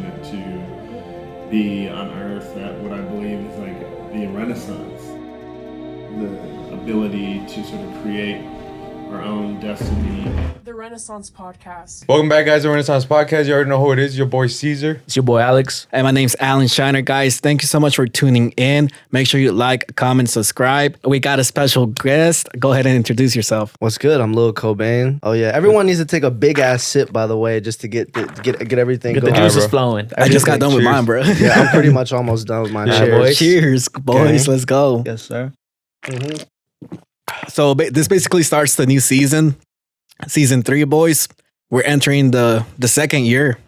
fortunate to be on Earth at what I believe is like the Renaissance, the ability to sort of create our own destiny. The Renaissance Podcast. Welcome back, guys, to the Renaissance Podcast. You already know who it is. Your boy Caesar. It's your boy Alex. And my name's Alan Shiner, guys. Thank you so much for tuning in. Make sure you like, comment, subscribe. We got a special guest. Go ahead and introduce yourself. What's good? I'm Lil Cobaine. Oh yeah, everyone needs to take a big ass sip, by the way, just to get everything Get the going. juices flowing. I just got done with mine, bro. Yeah, I'm pretty much almost done with mine. Yeah, Cheers. boys. Cheers, boys. Let's go. Yes, sir. So this basically starts the new season. Season 3, boys. We're entering the second year.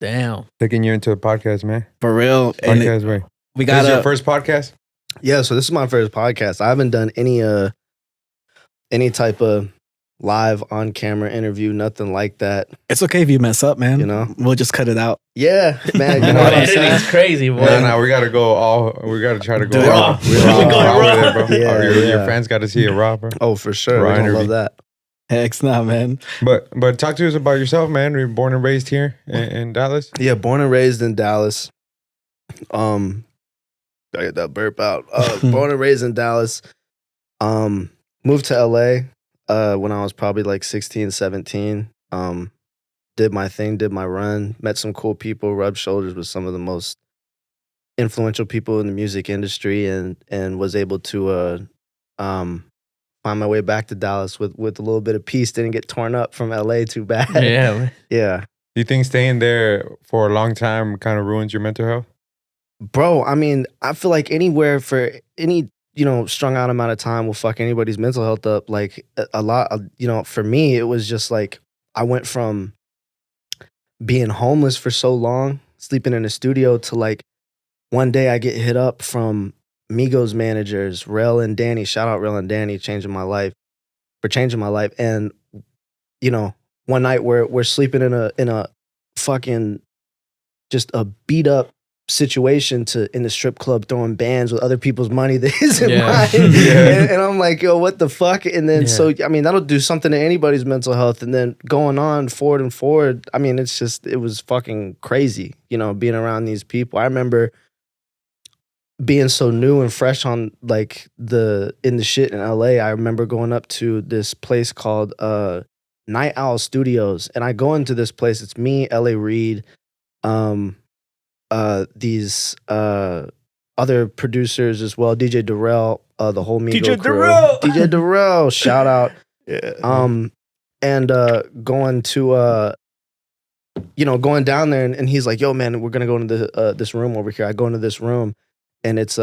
Damn. Taking you into a podcast, man. For real. And Podcast, way. we This got is your first podcast? Yeah, so this is my first podcast. I haven't done any type of live on camera interview, nothing like that. It's okay if you mess up, man. You know? We'll just cut it out. Yeah, man. You know what I'm saying? Editing's crazy, boy. Now we gotta try to go Dude, raw. we're going raw. With it, bro. Yeah, Your yeah. fans got to see it raw, bro. Oh, for sure. Raw We're gonna interview. love that. Heck nah, man. But talk to us about yourself, man. You're born and raised here in Dallas. Yeah, born and raised in Dallas. I get that burp out. Born and raised in Dallas. Moved to LA when I was probably like 16, 17. Did my thing, did my run, met some cool people, rubbed shoulders with some of the most influential people in the music industry, and was able to find my way back to Dallas with a little bit of peace. Didn't get torn up from LA too bad. Yeah, man. Yeah. Do you think staying there for a long time kind of ruins your mental health? Bro, I mean, I feel like anywhere for any, strung out amount of time will fuck anybody's mental health up. Like a lot, for me, it was just like I went from being homeless for so long, sleeping in a studio, to like one day I get hit up from Migos managers, Rel and Danny. Shout out Rel and Danny, changing my life. And, one night we're sleeping in a fucking just a beat up situation in the strip club, throwing bands with other people's money that isn't mine. Yeah. And I'm like, yo, what the fuck? And then that'll do something to anybody's mental health. And then going on forward, I mean, it was fucking crazy, being around these people. I remember being so new and fresh on like in the shit in LA. I remember going up to this place called Night Owl Studios, and I go into this place. It's me, LA Reid, these other producers as well, DJ Darrell, the whole Migo crew. DJ Darrell, shout out. Yeah. And going to going down there, and he's like, yo man, we're gonna go into this room over here. I go into this room, and it's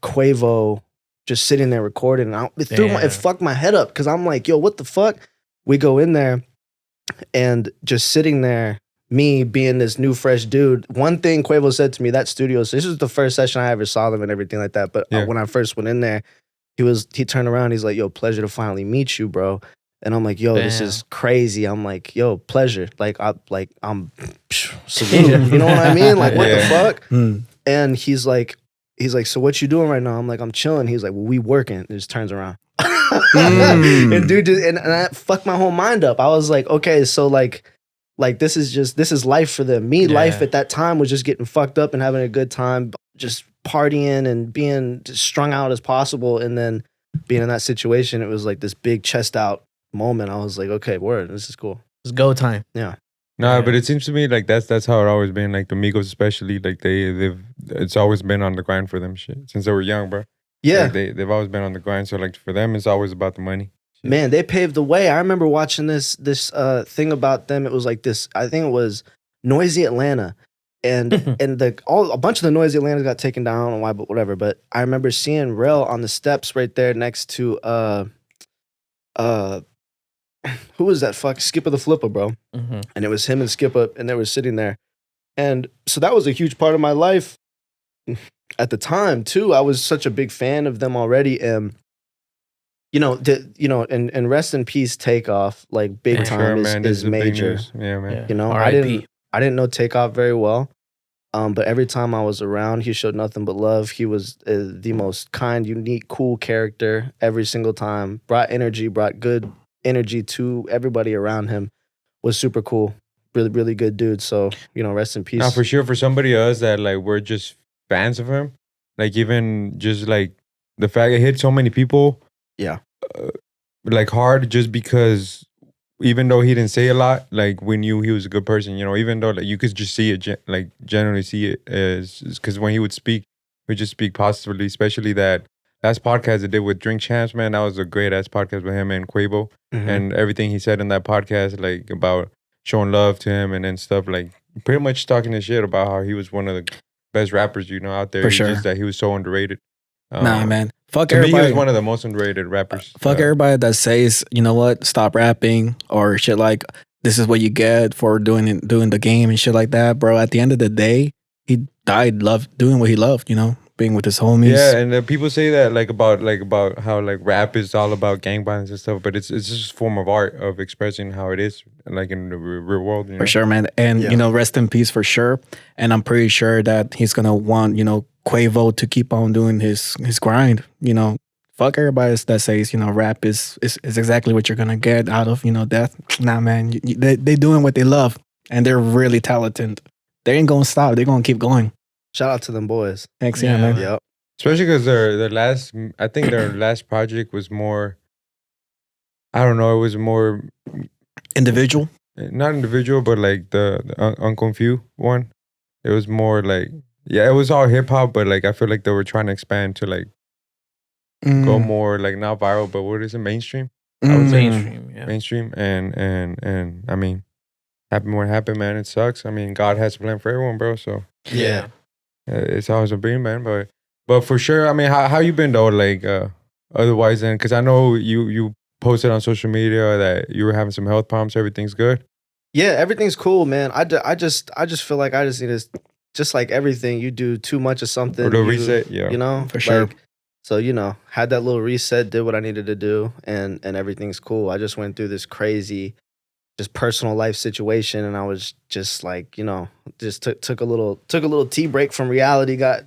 Quavo just sitting there recording. And it fucked my head up, because I'm like, yo, what the fuck? We go in there, and just sitting there, me being this new fresh dude. One thing Quavo said to me, that studio, so this was the first session I ever saw them and everything like that. But when I first went in there, he turned around, he's like, yo, pleasure to finally meet you, bro. And I'm like, yo, This is crazy. I'm like, yo, pleasure. I'm salute. You know what I mean? Like, what the fuck? And he's like, so what you doing right now? I'm like, I'm chilling. He's like, well, we working. And just turns around. And dude, and that fucked my whole mind up. I was like, okay, so like this is life for them. Life at that time was just getting fucked up and having a good time, just partying and being just strung out as possible. And then being in that situation, it was like this big chest out moment. I was like, okay, word, this is cool. It's go time. Yeah. No, but it seems to me like that's how it always been. Like the Migos, especially, like it's always been on the grind for them, shit, since they were young, bro. Yeah. Like they've always been on the grind. So like for them, it's always about the money. Shit. Man, they paved the way. I remember watching this thing about them. It was like this. I think it was Noisy Atlanta, and a bunch of the Noisy Atlantas got taken down. I don't know why, but whatever. But I remember seeing Rel on the steps right there next to who was that? Fuck, Skipper the Flipper, bro. Mm-hmm. And it was him and Skipper, and they were sitting there. And so that was a huge part of my life at the time too. I was such a big fan of them already, and and rest in peace, Takeoff. Like big time is the big major. news. Yeah, man. R.I.P. I didn't know Takeoff very well, but every time I was around, he showed nothing but love. He was the most kind, unique, cool character every single time. Brought good energy to everybody around him. Was super cool. really, really good dude. So, rest in peace. Now, for sure, for somebody else that like we're just fans of him, like even just like the fact it hit so many people, Yeah. like hard just because even though he didn't say a lot, like we knew he was a good person, even though like you could just see it, like generally see it as because when he would speak, he would just speak positively, especially that last podcast I did with Drink Champs, man, that was a great ass podcast with him and Quavo and everything he said in that podcast, like about showing love to him and then stuff, like pretty much talking his shit about how he was one of the best rappers, out there. For It's sure. just that he was so underrated. Nah, man. Fuck To me, he everybody. was one of the most underrated rappers. Fuck everybody that says, you know what, stop rapping or shit like this is what you get for doing the game and shit like that, bro. At the end of the day, he died doing what he loved, being with his homies. Yeah, and people say that like about how like rap is all about gang violence and stuff, but it's just a form of art of expressing how it is like in the real world. For sure, man. And rest in peace for sure. And I'm pretty sure that he's gonna want, Quavo to keep on doing his grind. Fuck everybody that says, rap is exactly what you're gonna get out of, death. Nah, man. They doing what they love and they're really talented. They ain't gonna stop. They're gonna keep going. Shout out to them boys. Thanks, yeah, man. Yep. Especially because their last, I think their last project was more, I don't know, it was more Individual. not individual, but like the Unconfused one. It was more like, it was all hip hop, but like I feel like they were trying to expand to like go more like not viral, but what is it, mainstream? I would say Mainstream, yeah. mainstream, and I mean, happen what happened, man. It sucks. I mean, God has a plan for everyone, bro. So Yeah. it's always a dream, man. But for sure, I mean, how you been though? Like otherwise, then, because I know you posted on social media that you were having some health problems. Everything's good. Yeah, everything's cool, man. I just feel like I just need to, just like everything, you do too much of something. Or the reset, yeah. For sure. Like, so, had that little reset, did what I needed to do, and everything's cool. I just went through this crazy, just personal life situation, and I was just like, just took a little tea break from reality, got,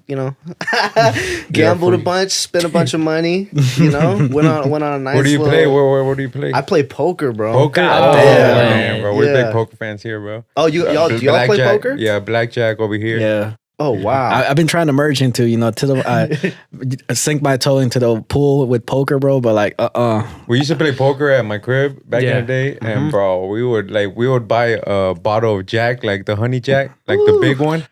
gambled a bunch, spent a bunch of money, went on a nice What do you little, play? What do you play? I play poker, bro. Poker? God damn, bro. We're Yeah. big poker fans here, bro. Oh, do y'all play Blackjack, poker? Yeah, blackjack over here. Yeah. Oh, wow. I've been trying to merge into, to the, sink my toe into the pool with poker, bro. But like, We used to play poker at my crib back in the day, and bro, we would buy a bottle of Jack, like the honey Jack, like the big one,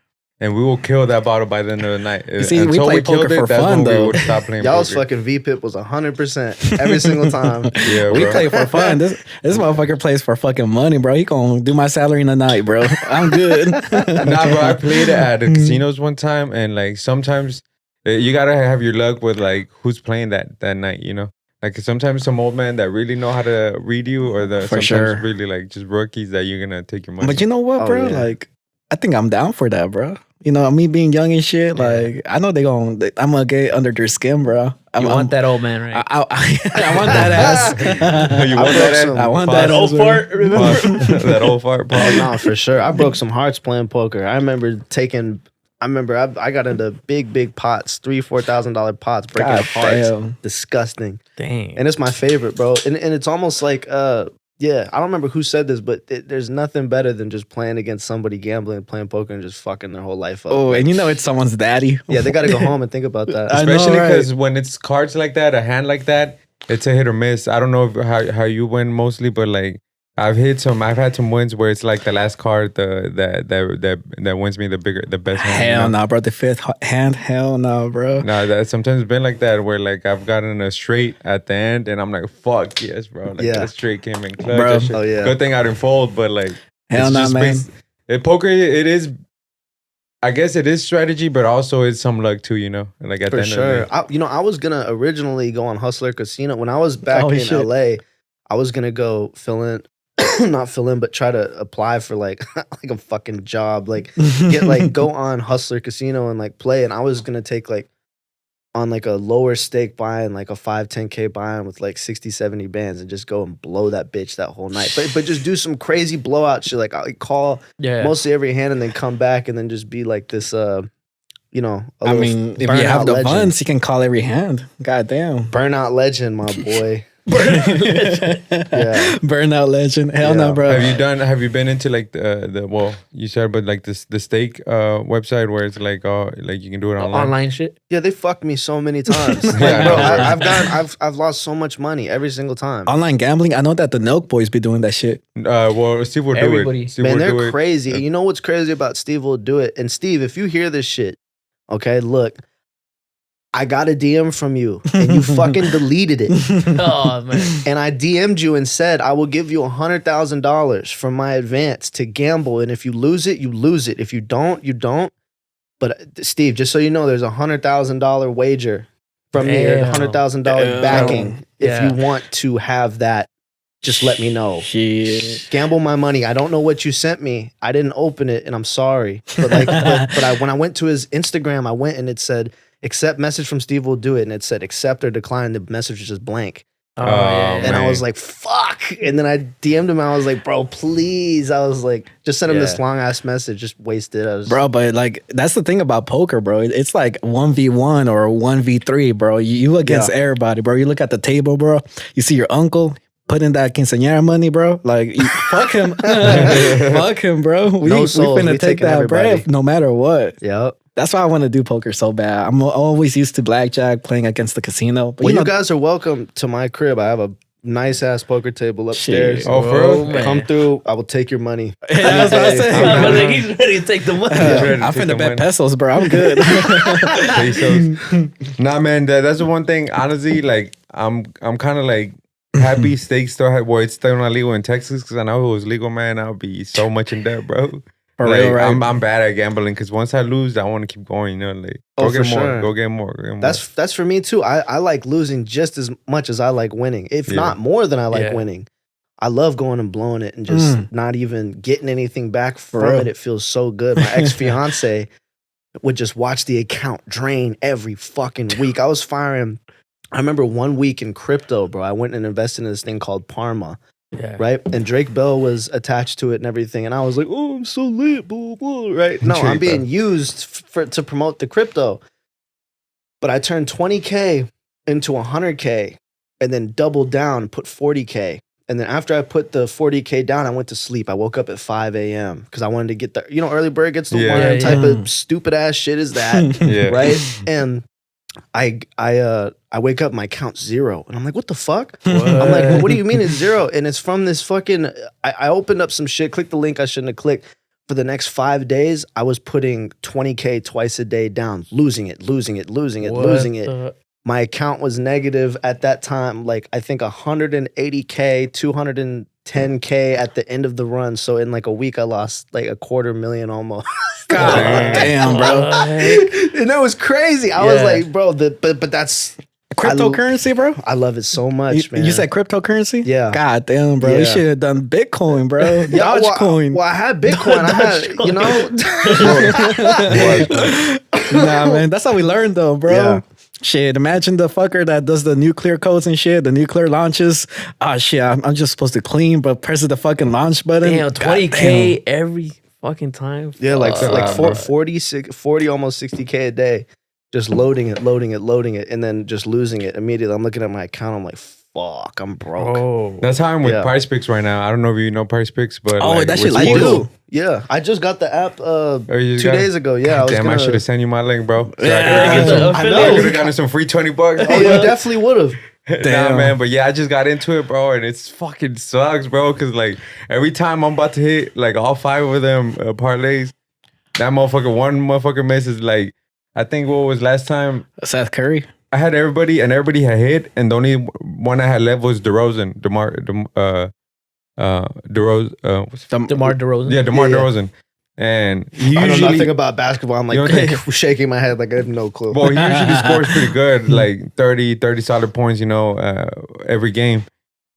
and we will kill that bottle by the end of the night. see, we Until play poker for that's fun, when though. we would stop playing Y'all's poker. fucking VPIP was 100% every single time. Yeah, we bro. play for fun. This motherfucker plays for fucking money, bro. He gonna do my salary in the night, bro. I'm good. Nah, bro, I played at the casinos one time, and like sometimes you gotta have your luck with like who's playing that night, Like sometimes some old man that really know how to read you, or For sometimes sure. really like just rookies that you're gonna take your money. But you know what, Oh, bro? yeah. Like, I think I'm down for that, bro. Me being young and shit. Like, I know I'm gonna get under their skin, bro. You want that old man, right? I want that ass. You want broke that? some- I want Pause. that old ass. fart, remember? Pause. That old fart. Oh, Pause. no, for sure. I broke some hearts playing poker. I remember I got into big pots, $3,000-$4,000 pots, breaking God up hearts. damn. Disgusting. Dang. And it's my favorite, bro. And it's almost like, I don't remember who said this, but there's nothing better than just playing against somebody, gambling, playing poker, and just fucking their whole life up. Oh, Like, and it's someone's daddy. yeah, they got to go home and think about that. I know, Especially right? because when it's cards like that, a hand like that, it's a hit or miss. I don't know how you win mostly, but like I've had some wins where it's like the last card that wins me the best hand. Hell no, bro. The fifth hand, hell no, bro. No, that sometimes been like that where like I've gotten a straight at the end and I'm like, fuck yes, bro. Like Yeah. that straight came in clutch. Bro. That shit- Oh, yeah. Good thing I didn't fold, but like Hell it's no, just man. poker, it is. I guess it is strategy, but also it's some luck too. Like at For the end sure. of the day. I was gonna originally go on Hustler Casino when I was back Oh, in shit. LA. I was gonna go not fill in, but try to apply for like like a fucking job, like get like go on Hustler Casino and like play. And I was gonna take like on like a lower stake buy-in, like a 5-10K buy-in with like 60-70 bands and just go and blow that bitch that whole night. But just do some crazy blowout shit. Like I call Yeah. mostly every hand and then come back and then just be like this a I little mean, if you burnout have the legend. funds, you can call every hand. God damn. Burnout legend, my boy. Burnout legend. Hell no, bro. Have you been into like the well, you said, but like the stake website where it's like like you can do it online shit? Yeah, they fucked me so many times. Like, Yeah, bro, I've lost so much money every single time. Online gambling. I know that the Nelk boys be doing that shit. Well, Steve will do Everybody. it. Steve Man, will do they're it. crazy. You know what's crazy about Steve will do it? And Steve, if you hear this shit, okay, look, I got a DM from you and you fucking deleted it. Oh man. And I DM'd you and said, I will give you $100,000 from my advance to gamble. And if you lose it, you lose it. If you don't, you don't. But Steve, just so you know, there's $100,000 wager from me, or $100,000 backing. If you want to have that, just let me know. Shit. Gamble my money. I don't know what you sent me. I didn't open it, and I'm sorry. But like, when I went to his Instagram, I went and it said, accept message from Steve will do it, and it said accept or decline. The message was just blank. Oh, yeah. And I was like, fuck. And then I DM'd him. I was like, bro, please. I was like, just sent him this long ass message. Just wasted. Bro, but like, that's the thing about poker, bro. It's like 1v1 or 1v3, bro. You against everybody, bro. You look at the table, bro. You see your uncle put in that quinceañera money, bro. Like, fuck him. Fuck him, bro. We finna take that bread no matter what. Yep. That's why I want to do poker so bad. I'm always used to blackjack, playing against the casino. But well, you guys are welcome to my crib. I have a nice ass poker table upstairs. Shit. Oh, for real? Come through. I will take your money. Yeah, that's what I said. He's ready to take the money. I'm finna bet pesos, bro. I'm good. Pesos. Nah, man, that's the one thing. Honestly, like I'm kind of like happy stakes still had. Well, it's still not legal in Texas because I know if it was legal, man, I'll be so much in debt, bro. For like, real, right? I'm bad at gambling because once I lose, I want to keep going. You know, like go get more. That's for me too. I like losing just as much as I like winning, if not more than I like winning. I love going and blowing it and just not even getting anything back from it. It feels so good. My ex-fiance would just watch the account drain every fucking week. I was firing. I remember one week in crypto, bro. I went and invested in this thing called Parma. Yeah. Right? And Drake Bell was attached to it and everything. And I was like, oh, I'm so lit, blah, blah, right? No, I'm being used to promote the crypto. But I turned 20K into 100K and then doubled down and put 40K. And then after I put the 40K down, I went to sleep. I woke up at 5 a.m. because I wanted to get the, early bird gets the one type of stupid ass shit is that, right? And I wake up, my account's 0. And I'm like, what the fuck? I'm like, well, what do you mean it's 0? And it's from this fucking, I opened up some shit, clicked the link I shouldn't have clicked. For the next 5 days, I was putting 20K twice a day down, losing it. My account was negative at that time, like I think 180K, 210K at the end of the run. So in like a week, I lost like $250,000 almost. God damn, bro. And that was crazy. I was like, bro, but that's cryptocurrency, bro. I love it so much, man. You said cryptocurrency? Yeah. God damn, bro. You should have done Bitcoin, bro. Dogecoin. Well, I had Bitcoin. I had, Nah, man. That's how we learned, though, bro. Yeah. Shit, imagine the fucker that does the nuclear codes and shit, the nuclear launches. Oh, shit, I'm just supposed to clean, but presses the fucking launch button. Damn, 20K every fucking time. Yeah, like 40, almost 60K a day. Just loading it, and then just losing it immediately. I'm looking at my account. I'm like, fuck, I'm broke. Oh. That's how I'm with Price Picks right now. I don't know if you know Price Picks, but that shit I legal. do. Yeah, I just got the app 2 2 days ago. Yeah, I should have sent you my link, bro. So I know. I could have gotten some free $20. Oh, you definitely would have. Nah, man, but yeah, I just got into it, bro, and it's fucking sucks, bro, because like every time I'm about to hit like all 5 of them parlays, that one motherfucker misses. Like, I think what was last time? Seth Curry. I had everybody had hit, and the only one I had left was DeRozan. DeMar DeRozan. Yeah, DeMar DeRozan. And he I know usually, nothing about basketball. I'm like shaking my head like I have no clue. well, he usually scores pretty good, like 30 solid points, every game.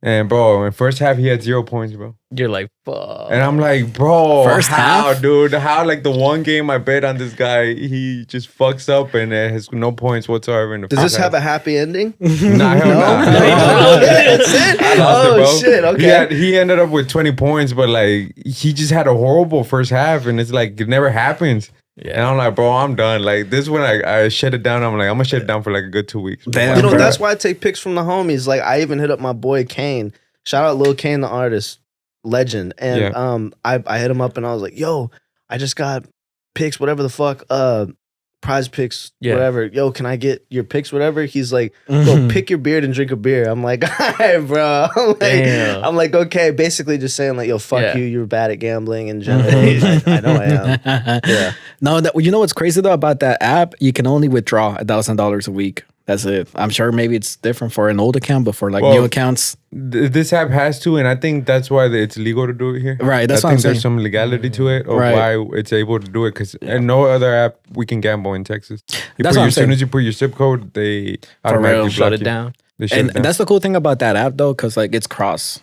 And bro, in first half he had 0 points, bro. You're like, fuck. And I'm like, bro, First how, half? dude? How, like, the one game I bet on this guy, he just fucks up and has no points whatsoever in the Does first this half. have a happy ending? Nah, hell no. That's it? I lost it, bro. Shit, okay. He ended up with 20 points, but like he just had a horrible first half, and it's like it never happens. And I'm like, bro, I'm done. Like this when I shut it down, I'm like, I'm gonna shut it down for like a good 2 weeks. Damn, You know, bro. that's why I take pics from the homies. Like I even hit up my boy Kane. Shout out Lil Kane, the artist, legend. And I hit him up and I was like, yo, I just got pics, whatever the fuck, prize pics, whatever. Yo, can I get your pics, whatever? He's like, go pick your beard and drink a beer. I'm like, all right, bro. I'm like, okay. Basically just saying like, yo, fuck you. You're bad at gambling in general. I know I am. Yeah. No, you know what's crazy though about that app? You can only withdraw $1,000 a week. That's it. I'm sure maybe it's different for an old account, but for like new accounts, this app has to, and I think that's why it's legal to do it here. Right. That's I what I'm think saying. there's some legality to it, or why it's able to do it. Because in no other app we can gamble in Texas. As soon as you put your zip code, they automatically shut block it down. They shut it down. That's the cool thing about that app though, because like it's cross.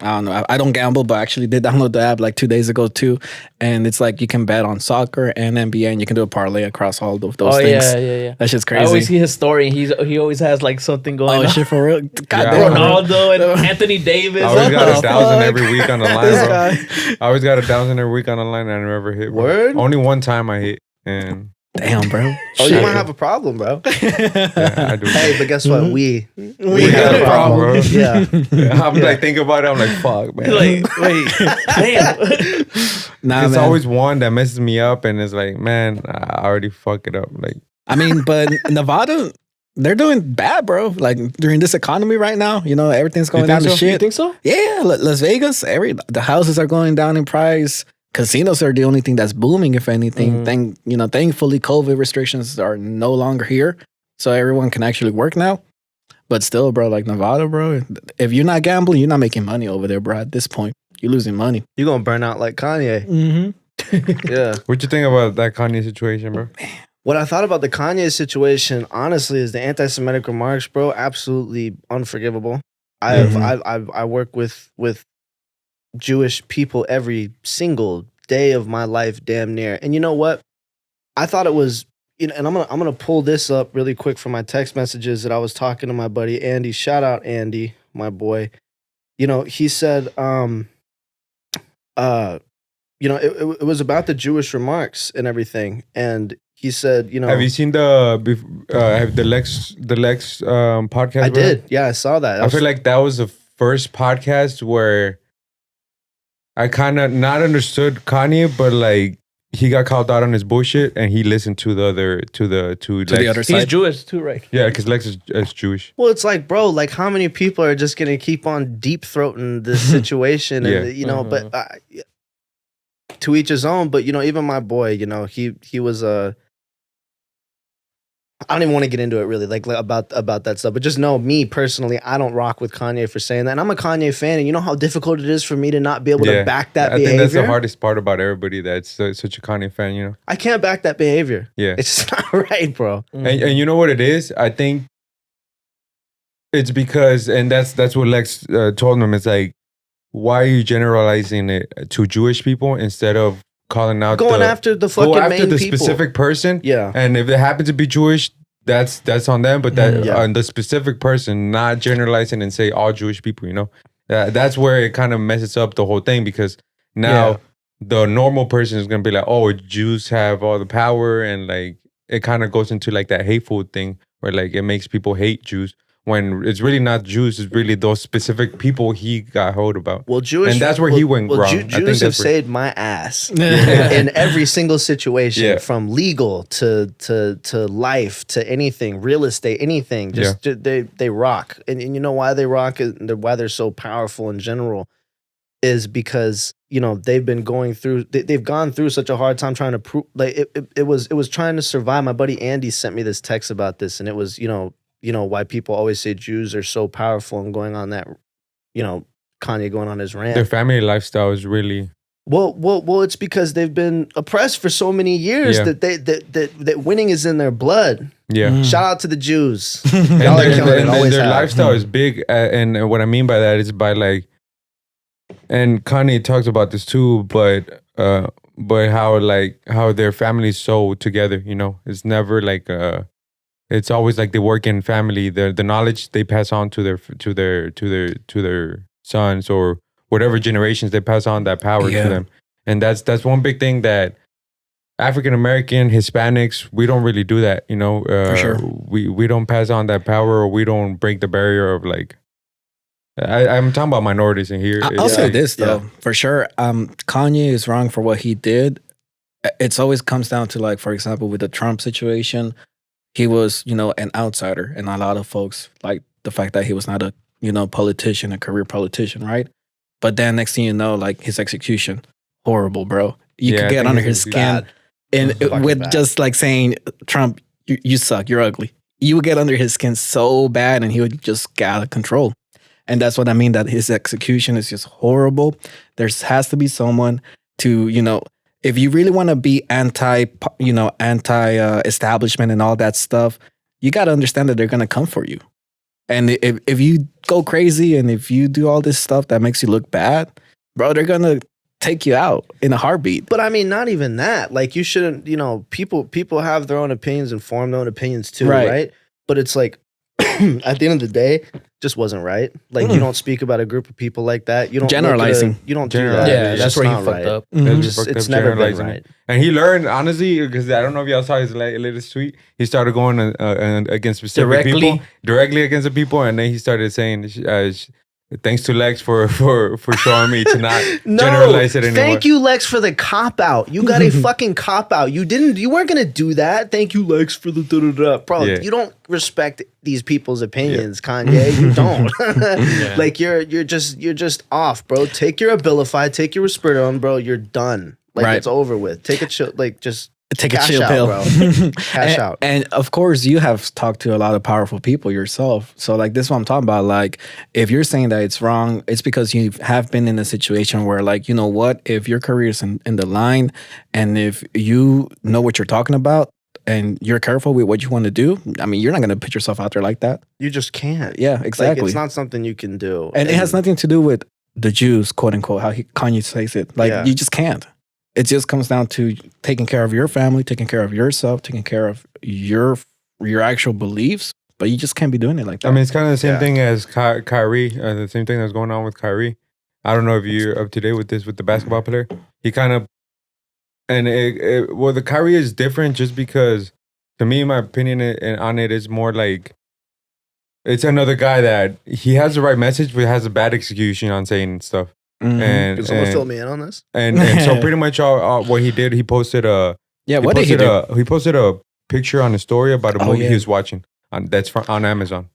I don't know. I don't gamble, but I actually did download the app like 2 days ago too. And it's like you can bet on soccer and NBA, and you can do a parlay across all of those things. Yeah. That shit's crazy. I always see his story, and he always has like something going on. Shit for real. Ronaldo and Anthony Davis. I always got a thousand every week on the line, This bro. guy. I always got a thousand every week on the line, and I never hit. Bro. Word? Only one time I hit, and Damn, bro. Oh, you might have a problem, bro. yeah, I do. Hey, but guess what? We got a problem, bro. Yeah. I'm like thinking about it. I'm like, fuck, man. Like, wait, damn. Nah, It's man. always one that messes me up, and it's like, man, I already fuck it up. Like, I mean, but Nevada, they're doing bad, bro. Like during this economy right now, you know, everything's going down to so? shit. You think so? Yeah, Las Vegas, the houses are going down in price. Casinos are the only thing that's booming, if anything. Thankfully, COVID restrictions are no longer here, so everyone can actually work now. But still, bro, like Nevada, bro, if you're not gambling, you're not making money over there, bro. At this point, you're losing money. You're going to burn out like Kanye. Mm-hmm. Yeah. what you think about that Kanye situation, bro? What I thought about the Kanye situation, honestly, is the anti-Semitic remarks, bro. Absolutely unforgivable. I work with Jewish people every single day of my life, damn near. And you know what? I thought it was, you know, and I'm gonna pull this up really quick from my text messages that I was talking to my buddy Andy. Shout out Andy, my boy. You know, he said, you know, it was about the Jewish remarks and everything, and he said, you know, Have you seen the Lex podcast? I bro? did, yeah, I saw that. I feel like that was the first podcast where I kind of not understood Kanye, but like he got called out on his bullshit, and he listened to the other He's side. Jewish too, right? Yeah, because Lex is Jewish. Well, it's like, bro, like how many people are just gonna keep on deep throating this situation, and you know, but to each his own. But you know, even my boy, you know, he was I don't even want to get into it really, like about that stuff. But just know, me personally, I don't rock with Kanye for saying that. And I'm a Kanye fan, and you know how difficult it is for me to not be able to back that behavior. I think that's the hardest part about everybody that's such a Kanye fan, you know? I can't back that behavior. Yeah. It's just not right, bro. And you know what it is? I think it's because, and that's what Lex told him, it's like, why are you generalizing it to Jewish people instead of calling out After the fucking main people. Specific person? Yeah. And if they happen to be Jewish, that's on them, but that on the specific person, not generalizing and say all Jewish people, you know? That's where it kind of messes up the whole thing, because now the normal person is going to be like, oh, Jews have all the power, and like it kind of goes into like that hateful thing where like it makes people hate Jews, when it's really not Jews, it's really those specific people he got hold about. Well, Jewish, and that's where he went wrong. Jews have saved my ass in every single situation, from legal to life to anything, real estate, anything. Just they rock, and you know why they rock, and why they're so powerful in general, is because you know they've been going through, they've gone through such a hard time trying to prove. Like it was trying to survive. My buddy Andy sent me this text about this, and it was you know, why people always say Jews are so powerful, and going on that, you know, Kanye going on his rant. Their family lifestyle is really... Well, it's because they've been oppressed for so many years that winning is in their blood. Yeah. Shout out to the Jews. And Y'all are killing it. and Always their have. lifestyle is big. And what I mean by that is by like... And Kanye talks about this too, but how their family is so together, you know? It's never like... It's always like they work in family. The knowledge they pass on to their sons or whatever generations, they pass on that power to them. And that's one big thing that African American, Hispanics, we don't really do that, you know. For sure. We don't pass on that power, or we don't break the barrier of like. I'm talking about minorities in here. I'll say this though, for sure. Kanye is wrong for what he did. It's always comes down to like, for example, with the Trump situation, he was, you know, an outsider, and a lot of folks like the fact that he was not a, you know, politician, a career politician, right? But then next thing you know, like his execution, horrible, bro. You could get under his skin, bad. and with bad. just like saying, Trump, you suck, you're ugly. You would get under his skin so bad, and he would just get out of control. And that's what I mean, that his execution is just horrible. There has to be someone to, you know, if you really want to be anti-establishment and all that stuff, you got to understand that they're going to come for you. And if you go crazy and if you do all this stuff that makes you look bad, bro, they're going to take you out in a heartbeat. But I mean, not even that. Like, you shouldn't, you know, people have their own opinions and form their own opinions too, right? But it's like, at the end of the day, just wasn't right. Like, you don't speak about a group of people like that. You don't generalizing. You don't do that. Yeah, It's that's just where he not fucked right. up. It's never been generalizing right. it. And he learned, honestly, because I don't know if y'all saw his latest tweet. He started going against specific people, directly against the people, and then he started saying, "Thanks to Lex for showing me to not generalize it anymore." Thank you, Lex, for the cop out. You got a fucking cop out. You weren't gonna do that. Thank you, Lex, for the da-da-da. Bro, Yeah. you don't respect these people's opinions, Kanye. You don't. Like, you're just off, bro. Take your Abilify, take your Risperidone, bro. You're done. Like, it's over with. Take a chill, like, just Take a cash chill out, pill. bro. Cash out. And of course, you have talked to a lot of powerful people yourself. So like, this is what I'm talking about. Like, if you're saying that it's wrong, it's because you have been in a situation where, like, you know what, if your career is in the line, and if you know what you're talking about, and you're careful with what you want to do, I mean, you're not going to put yourself out there like that. You just can't. Yeah, exactly. Like, it's not something you can do. And it has nothing to do with the Jews, quote unquote, how Kanye says it. Like, you just can't. It just comes down to taking care of your family, taking care of yourself, taking care of your actual beliefs. But you just can't be doing it like that. I mean, it's kind of the same thing as Kyrie. The same thing that's going on with Kyrie. I don't know if you're up to date with this with the basketball player. He kind of, and well, the Kyrie is different just because, to me, my opinion on it is more like, it's another guy that he has the right message, but has a bad execution on saying stuff. And Can someone fill me in on this? And so pretty much all what he did, he posted a what did he do? He posted a picture on his story about a movie he was watching on Amazon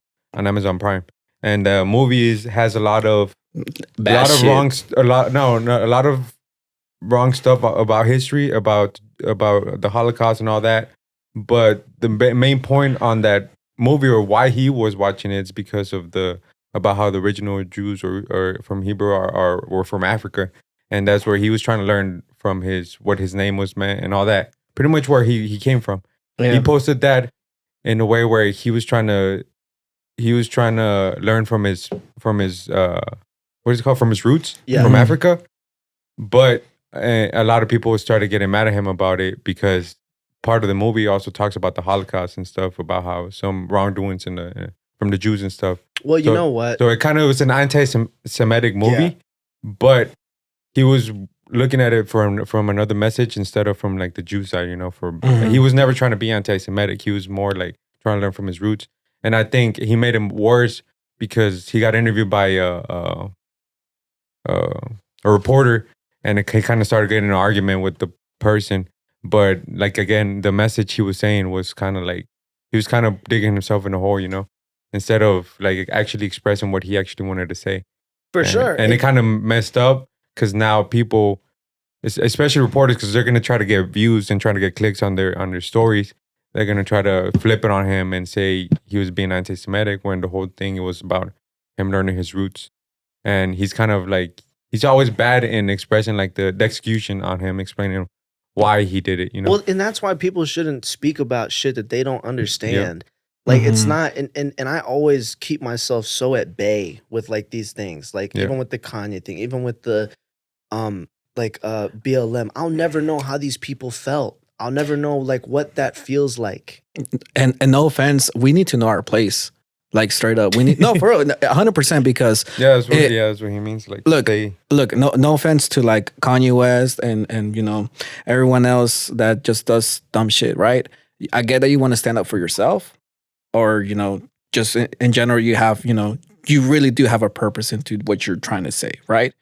Prime, and the movie has a lot of wrong stuff about history, about the Holocaust and all that. But the main point on that movie, or why he was watching it, is because of about how the original Jews or from Hebrew were from Africa, and that's where he was trying to learn from what his name was meant and all that. Pretty much where he came from. Yeah. He posted that in a way where he was trying to learn from his what is it called, from his roots from Africa. But a lot of people started getting mad at him about it, because part of the movie also talks about the Holocaust and stuff, about how some wrongdoings from the Jews and stuff. Well, you know what? So it kind of was an anti-Semitic movie, but he was looking at it from another message instead of from like the Jew side, you know. He was never trying to be anti-Semitic. He was more like trying to learn from his roots. And I think he made him worse because he got interviewed by a reporter, and he kind of started getting an argument with the person. But like, again, the message he was saying was kind of like, he was kind of digging himself in a hole, you know, instead of like actually expressing what he actually wanted to say. For sure. And it kind of messed up, because now people, especially reporters, because they're going to try to get views and trying to get clicks on their stories, they're going to try to flip it on him and say he was being anti-Semitic, when the whole thing was about him learning his roots. And he's kind of like, he's always bad in expressing like the execution on him, explaining why he did it, you know? Well, and that's why people shouldn't speak about shit that they don't understand. Like, it's not, and I always keep myself so at bay with like these things, like even with the Kanye thing, even with the BLM. I'll never know how these people felt. I'll never know like what that feels like. And no offense, we need to know our place. Like straight up, we need no for real, 100% because that's what he means. Like, look, no offense to like Kanye West and everyone else that just does dumb shit, right? I get that you want to stand up for yourself, or just in general, you have you really do have a purpose into what you're trying to say, right?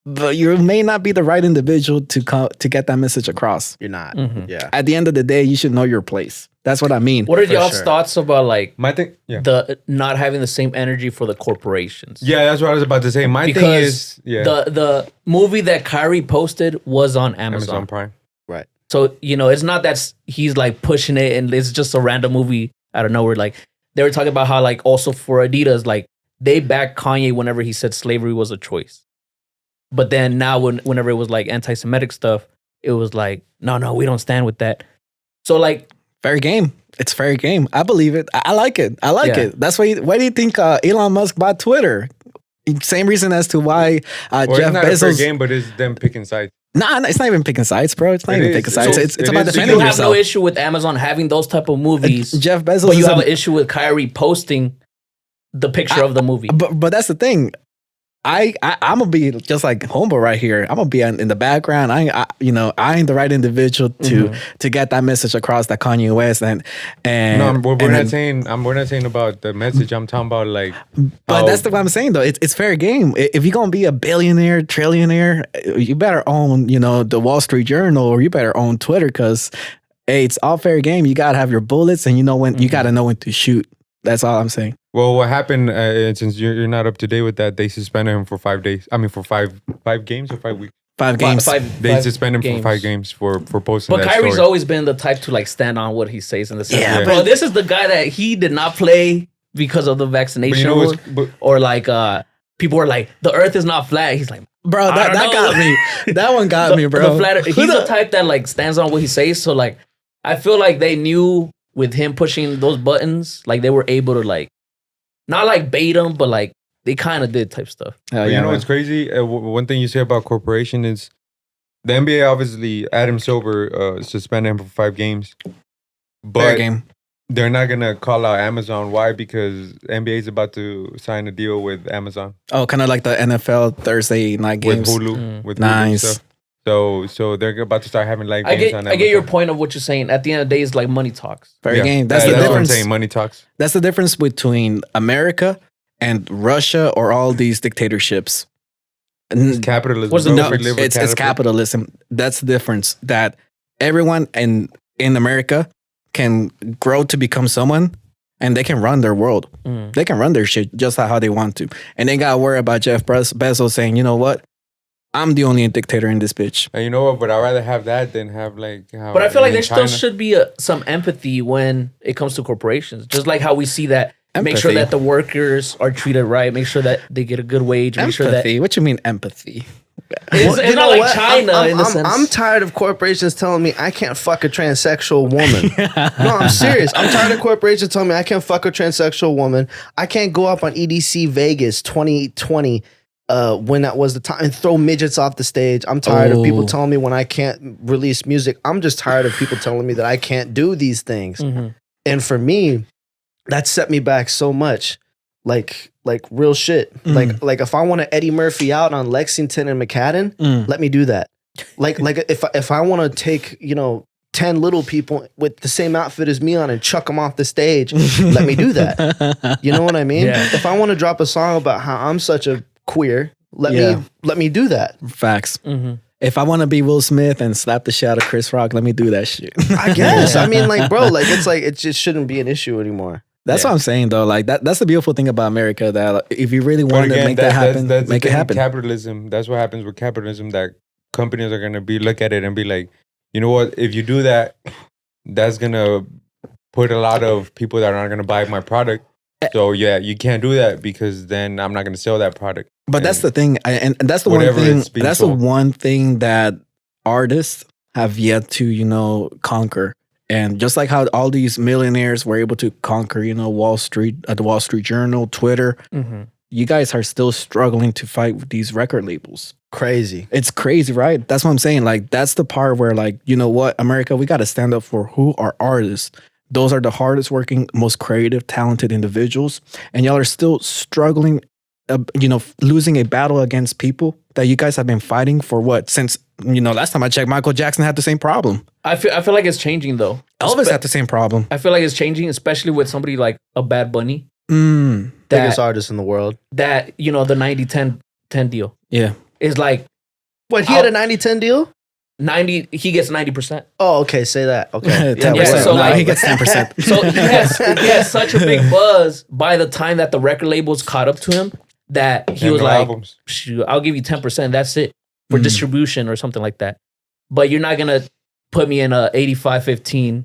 But you may not be the right individual to get that message across. You're not. Yeah. At the end of the day, you should know your place. That's what I mean. What are y'all's thoughts about like my thing? Yeah. The not having the same energy for the corporations? Yeah, that's what I was about to say. My thing is the movie that Kyrie posted was on Amazon Prime. Right. So it's not that he's like pushing it and it's just a random movie out of nowhere. Like they were talking about how like also for Adidas, like they backed Kanye whenever he said slavery was a choice. But then now whenever it was like anti-Semitic stuff, it was like, no, we don't stand with that. So like fair game. It's fair game. I believe it. I like it. It. That's why do you think Elon Musk bought Twitter? Same reason as to why Jeff Bezos. It's not a fair game, but it's them picking sides. Nah, it's not even picking sides, bro. It's not even picking sides. So it's about defending yourself. You have yourself. no issue with Amazon having those type of movies. Jeff Bezos, but you have an issue with Kyrie posting the picture of the movie. But that's the thing. I'm gonna be just like Homeboy right here. I'm gonna be in the background. I ain't the right individual to get that message across that Kanye West and no, we're not saying about the message. I'm talking about like. But that's what I'm saying though. It's fair game. If you're gonna be a billionaire, trillionaire, you better own the Wall Street Journal or you better own Twitter because hey, it's all fair game. You gotta have your bullets and when you gotta know when to shoot. That's all I'm saying. Well, what happened, since you're not up to date with that, they suspended him for 5 days. I mean, for five games or 5 weeks? 5 games. They suspended him for 5 games for posting that But Kyrie's story. always been the type to like stand on what he says in the sense. Yeah, bro, this is the guy that he did not play because of the vaccination rule. Or like people were like, the earth is not flat. He's like, bro, that got me. That one got me, bro. He's the type that like stands on what he says. So like, I feel like they knew with him pushing those buttons, like they were able to like, not like bait him, but like they kind of did type stuff. What's crazy? One thing you say about corporation is the NBA obviously Adam Silver suspended him for 5 games, but they're not gonna call out Amazon. Why? Because NBA is about to sign a deal with Amazon. Oh, kind of like the NFL Thursday night games with Hulu. With nice. Hulu stuff. So they're about to start having live games on Amazon. I get your point of what you're saying. At the end of the day, it's like money talks. Fair game. That's the difference. difference. What I'm saying, money talks. That's the difference between America and Russia or all these dictatorships. It's capitalism. It's capitalism. That's the difference. That everyone in America can grow to become someone and they can run their world. They can run their shit just how they want to. And they got to worry about Jeff Bezos saying, you know what? I'm the only dictator in this bitch. And you know what? But I'd rather have that than have like. But I feel like there still should be some empathy when it comes to corporations. Just like how we see that. Empathy. Make sure that the workers are treated right. Make sure that they get a good wage. Make sure that. What you mean empathy? It's not like China in the sense. I'm tired of corporations telling me I can't fuck a transsexual woman. No, I'm serious. I'm tired of corporations telling me I can't fuck a transsexual woman. I can't go up on EDC Vegas 2020. When that was the time, and throw midgets off the stage. I'm tired of people telling me when I can't release music. I'm just tired of people telling me that I can't do these things. And for me, that set me back so much. Like real shit. Like if I want to Eddie Murphy out on Lexington and McAdden, let me do that. Like if I want to take 10 little people with the same outfit as me on and chuck them off the stage, let me do that. You know what I mean? Yeah. If I want to drop a song about how I'm such a queer, let me do that. Facts. If I want to be Will Smith and slap the shit out of Chris Rock, let me do that shit. I guess. I mean, like, bro, like it just shouldn't be an issue anymore. That's what I'm saying, though. Like that's the beautiful thing about America. That if you really want to make that happen, make it happen. Capitalism. That's what happens with capitalism. That companies are gonna look at it and be like, you know what? If you do that, that's gonna put a lot of people that aren't gonna buy my product. So yeah, you can't do that because then I'm not gonna sell that product. But that's the thing, and that's the one thing. That's the one thing that artists have yet to conquer. And just like how all these millionaires were able to conquer, Wall Street, the Wall Street Journal, Twitter, you guys are still struggling to fight with these record labels. Crazy. It's crazy, right? That's what I'm saying. Like, that's the part where, like, you know what, America, we got to stand up for who are artists. those are the hardest working, most creative, talented individuals, and y'all are still struggling, losing a battle against people that you guys have been fighting for what since last time I checked, Michael Jackson had the same problem. I feel like it's changing though. Elvis had the same problem. I feel like it's changing, especially with somebody like a Bad Bunny, biggest artist in the world. That the 90-10 deal. Yeah, is like what he had a 90-10 deal. 90, he gets 90%. Oh, okay. Say that. Okay. 10%. Yeah, so he gets 10%. So he has such a big buzz by the time that the record labels caught up to him that he was like, shoot, I'll give you 10%. That's it for distribution or something like that. But you're not going to put me in a 85-15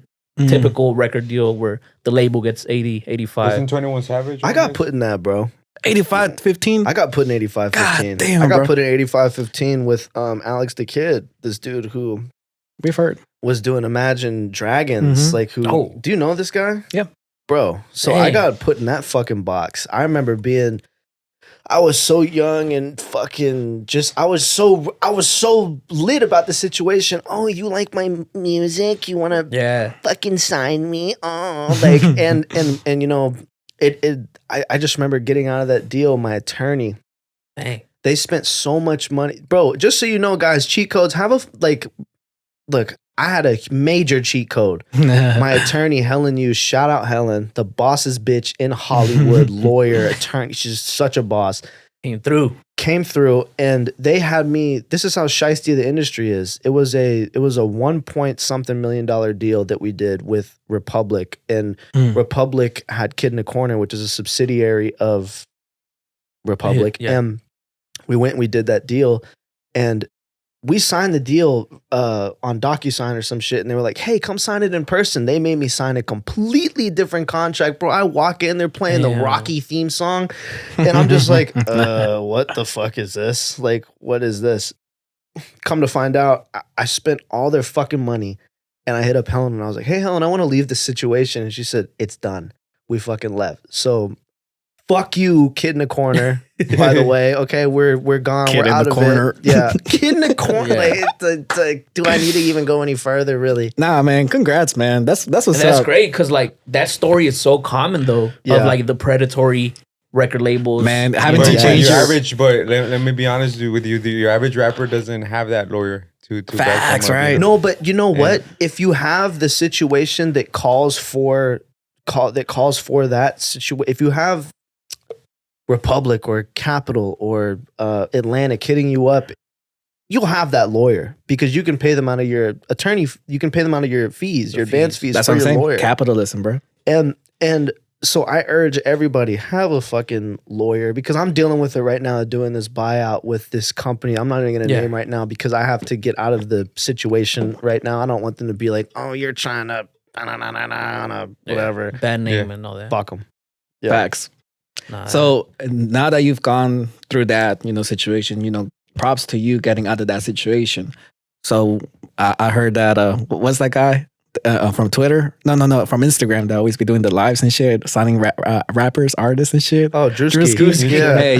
typical record deal where the label gets 80, 85. Isn't 21 Savage? I got put in that, bro. 85-15. I got put in 85-15. God damn, I got bro. put in 85-15 with Alex the Kid, this dude who We've heard. was doing Imagine Dragons. Like who? Do you know this guy? Yeah, bro. So I got put in that fucking box. I remember I was so young and fucking I was so lit about the situation. Oh, you like my music? You want to fucking sign me? Oh, like and I just remember getting out of that deal. My attorney, they spent so much money, bro. Just so you know, guys, cheat codes have look. I had a major cheat code. My attorney, Helen Hughes, shout out Helen, the boss's bitch in Hollywood, lawyer, attorney. She's such a boss. Came through, and they had me. This is how shiesty the industry is. It was a 1 point something million deal that we did with Republic, and Republic had Kid in the Corner, which is a subsidiary of Republic, and we went and we did that deal, and we signed the deal on DocuSign or some shit, and they were like, hey, come sign it in person. They made me sign a completely different contract, bro. I walk in, they're playing the Rocky theme song, and I'm just like, what the fuck is this? Like, what is this? Come to find out, I spent all their fucking money, and I hit up Helen, and I was like, hey, Helen, I want to leave this situation, and she said, it's done. We fucking left. So fuck you, Kid in the Corner. By the way, okay, we're gone. We're out of it. Yeah, Kid in the Corner. Like, do I need to even go any further? Really? Nah, man. Congrats, man. That's what's up. That's great because like that story is so common though of like the predatory record labels. Man, having to change your average. But let me be honest with you. Your average rapper doesn't have that lawyer to facts, right? No, but you know what? If you have the situation that calls for that situation, if you have Republic or Capital or Atlantic hitting you up, you'll have that lawyer because you can pay them out of your attorney. You can pay them out of your fees, your advance fees. That's for what I'm your saying. Lawyer. Capitalism, bro. And so I urge everybody, have a fucking lawyer because I'm dealing with it right now, doing this buyout with this company. I'm not even going to name right now because I have to get out of the situation right now. I don't want them to be like, oh, you're trying to whatever. Bad name and all that. Fuck them. Yeah. Facts. So now that you've gone through that, situation, props to you getting out of that situation. So I heard that, what's that guy from Twitter? No, from Instagram that always be doing the lives and shit, signing rappers, artists and shit. Oh, Drewski. Yeah. Hey,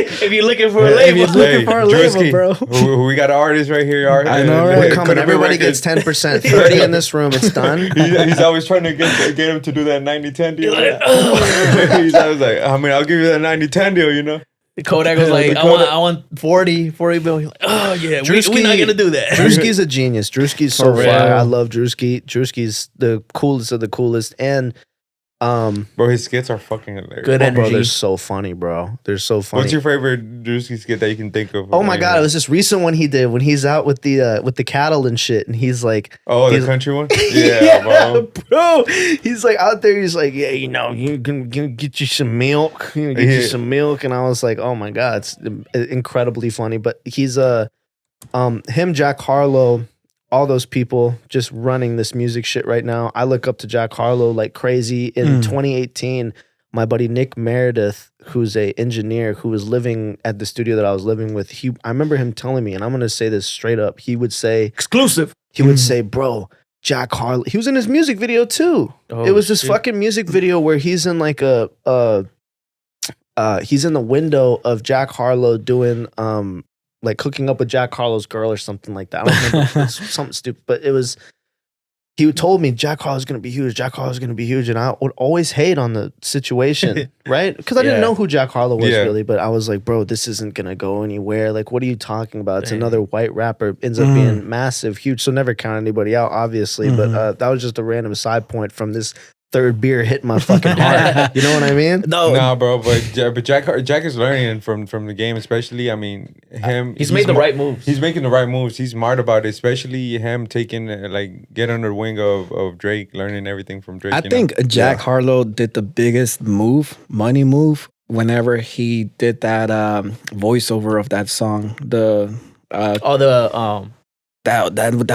if you're looking for a label, label, bro. Who we got an artist right here. I know, right? We're coming. Everybody gets 10%. 30 in this room. It's done. He's always trying to get him to do that 90-10 deal. He's always like, I'll give you that 90-10 deal, Kodak was like, I want 40 billion. Like, oh yeah, we're not gonna do that. Drewski's a genius. Drewski's so fire. I love Drewski. Drewski's the coolest of the coolest. And bro, his skits are fucking hilarious. Good energy. Bro, they're so funny, bro. They're so funny. What's your favorite Drewski skit that you can think of? Oh my god, it was this recent one he did when he's out with the cattle and shit, and he's like, the country one. Yeah, bro. He's like out there. He's like, yeah, you can get you some milk. Get you some milk, and I was like, oh my god, it's incredibly funny. But he's him, Jack Harlow. All those people just running this music shit right now. I look up to Jack Harlow like crazy. In 2018, my buddy Nick Meredith, who's a engineer who was living at the studio that I was living with, I remember him telling me, and I'm going to say this straight up. He would say, exclusive. He would say, bro, Jack Harlow. He was in his music video too. It was this fucking music video where he's in like he's in the window of Jack Harlow doing, like hooking up with Jack Harlow's girl or something like that. I don't remember. It's something stupid, but it was he told me Jack Harlow's gonna be huge. Jack Harlow's gonna be huge, and I would always hate on the situation, right? Because I didn't know who Jack Harlow was really, but I was like, bro, this isn't gonna go anywhere. Like, what are you talking about? It's another white rapper. Ends up being massive, huge. So never count anybody out, obviously. But that was just a random side point from this third beer hitting my fucking heart. You know what I mean? No, bro. But Jack is learning from the game, especially. I mean, he's made the right moves. He's making the right moves. He's smart about it, especially him taking get under the wing of Drake, learning everything from Drake. I think Jack Harlow did the biggest money move, whenever he did that voiceover of that song. That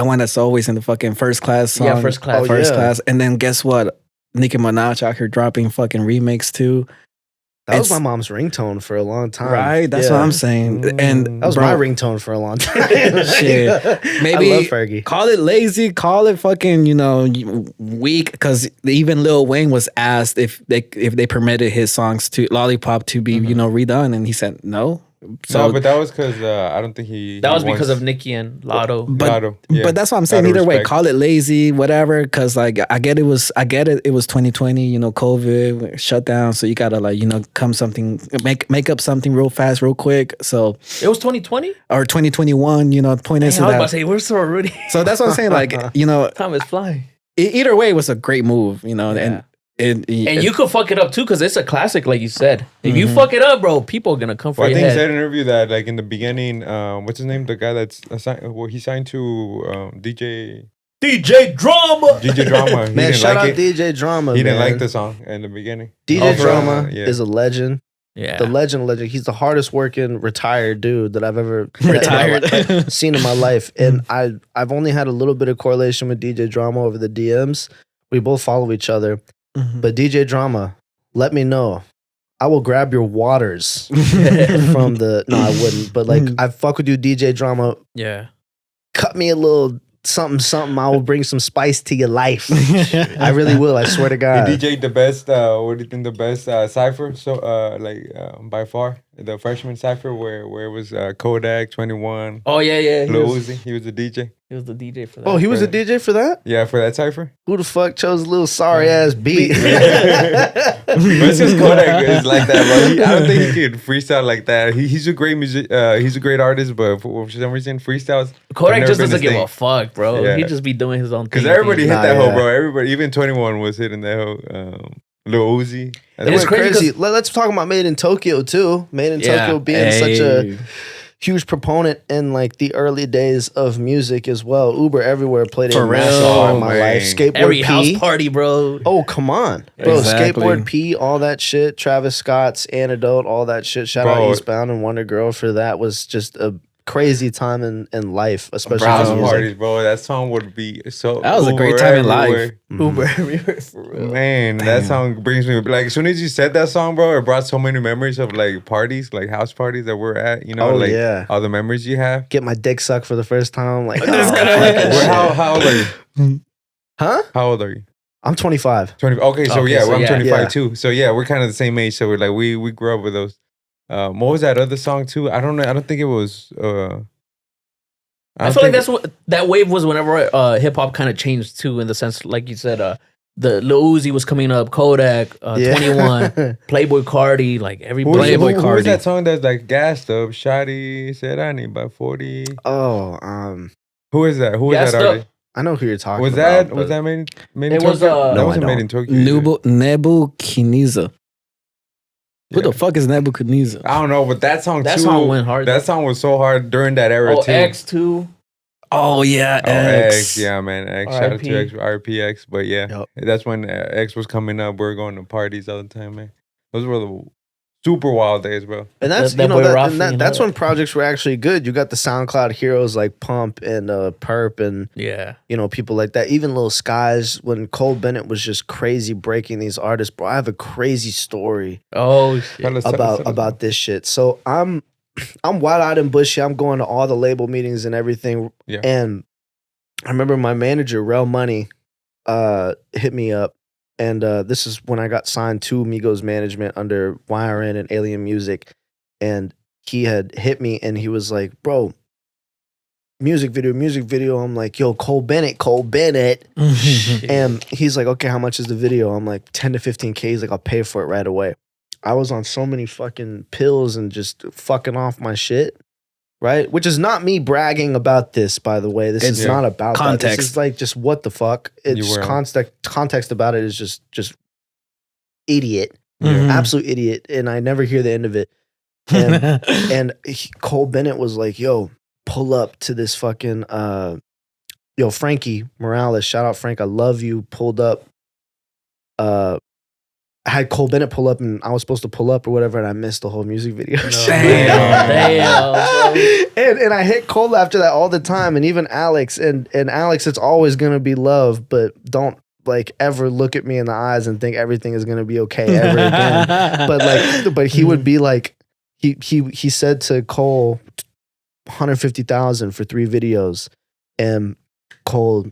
one that's always in the fucking First Class song. Yeah, First Class. First Class. And then guess what? Nicki Minaj out here dropping fucking remakes too. That was my mom's ringtone for a long time. Right? That's what I'm saying. And that was my ringtone for a long time. Shit. Maybe I love Fergie. Call it lazy, call it fucking, weak. Because even Lil Wayne was asked if they permitted his songs to Lollipop to be, redone, and he said no. So, no, but that was because I don't think That was because of Nicki and Lotto. But that's what I'm saying. Either way, call it lazy, whatever. Because I get it. It was 2020. COVID shut down. So you gotta make up something real fast, real quick. So it was 2020 or 2021. Point is I was about to say we're so already. So that's what I'm saying. Time is flying. Either way, it was a great move. And you could fuck it up too, because it's a classic, like you said. If you fuck it up, bro, people are gonna come for your head. I think he said in an interview that, in the beginning, what's his name? The guy that's he signed to DJ Drama. DJ Drama. Man, shout out DJ Drama. He didn't like the song in the beginning. DJ Drama is a legend. Yeah, the legend. He's the hardest working retired dude that I've ever seen in my life. And I've only had a little bit of correlation with DJ Drama over the DMs. We both follow each other. But DJ Drama, let me know. I will grab your waters from the. No, I wouldn't. But I fuck with you, DJ Drama. Yeah. Cut me a little something. I will bring some spice to your life. I really will. I swear to God. He DJ'd the best. What do you think the best cipher? So by far the freshman cipher where it was Kodak 21. Oh yeah. Lil Uzi. He was a DJ. He was the DJ for that. Oh, he was a DJ for that? Yeah, for that cipher. Who the fuck chose a little sorry ass beat? It's just Kodak is like that, bro. I don't think he could freestyle like that. He's a great he's a great artist, but for some reason freestyles. Kodak just doesn't give a fuck, bro. Yeah. He just be doing his own thing. Because everybody hit that hoe, bro. Everybody, even 21 was hitting that hoe. Lil Uzi. It's crazy. Let's talk about Made in Tokyo too. Made in Tokyo being such a huge proponent in the early days of music as well. Uber Everywhere played a massive part in my life. Skateboard every P. house party, bro. Oh, come on. Bro, Skateboard P, all that shit. Travis Scott's Antidote, all that shit. Shout out Eastbound and Wonder Girl for that. Was just a crazy time in life, especially house parties, bro. That song would be so. That was a great time in life. Uber Everywhere, for real. Man, that song brings me as soon as you said that song, bro, it brought so many memories of parties, house parties that we're at. All the memories you have. Get my dick sucked for the first time. How old are you? Huh? How old are you? I'm 25. 20. Okay, so I'm 25 too. So we're kind of the same age. So we're we grew up with those. What was that other song too? I don't know. I don't think it was. I feel like that's what that wave was. Whenever hip hop kind of changed too, in the sense, like you said, the Lil Uzi was coming up, Kodak, 21, Playboy Cardi, everybody. Playboy Cardi. Who was that song that's gassed up? Shawty said I need about 40. Oh, who is that? Who is that artist? I know who you're talking about. Was that made in Tokyo? That wasn't made in Tokyo. Nebuchadnezzar. Who the fuck is Nebuchadnezzar? I don't know, but that song song went hard. That song was so hard during that era too. X too. Oh yeah, X. Yeah, man. X. Shout out to X, RPX. But that's when X was coming up. We were going to parties all the time, man. Those were the super wild days, bro. And that's that's when projects were actually good. You got the SoundCloud heroes like Pump and Perp and people like that. Even Lil Skies, when Cole Bennett was just crazy breaking these artists, bro. I have a crazy story. Oh shit. About this shit. So I'm wide-eyed and bushy. I'm going to all the label meetings and everything. Yeah. And I remember my manager, Rel Money, hit me up. And this is when I got signed to Migos management under YRN and Alien Music. And he had hit me and he was like, bro, music video. I'm like, yo, Cole Bennett. And he's like, okay, how much is the video? I'm like, 10 to 15K. He's like, I'll pay for it right away. I was on so many fucking pills and just fucking off my shit, right? Which is not me bragging about this, by the way. This is not about context. That. This is like just what the fuck. It's context about it is just idiot. Absolute idiot. And I never hear the end of it. And Cole Bennett was like, yo, pull up to this fucking Frankie Morales, shout out Frank, I love you, pulled up. I had Cole Bennett pull up and I was supposed to pull up or whatever, and I missed the whole music video. Damn. And I hit Cole after that all the time, and even Alex. And Alex, it's always gonna be love, but don't like ever look at me in the eyes and think everything is gonna be okay ever again. But he would be like, he said to Cole, 150,000 for 3 videos, and Cole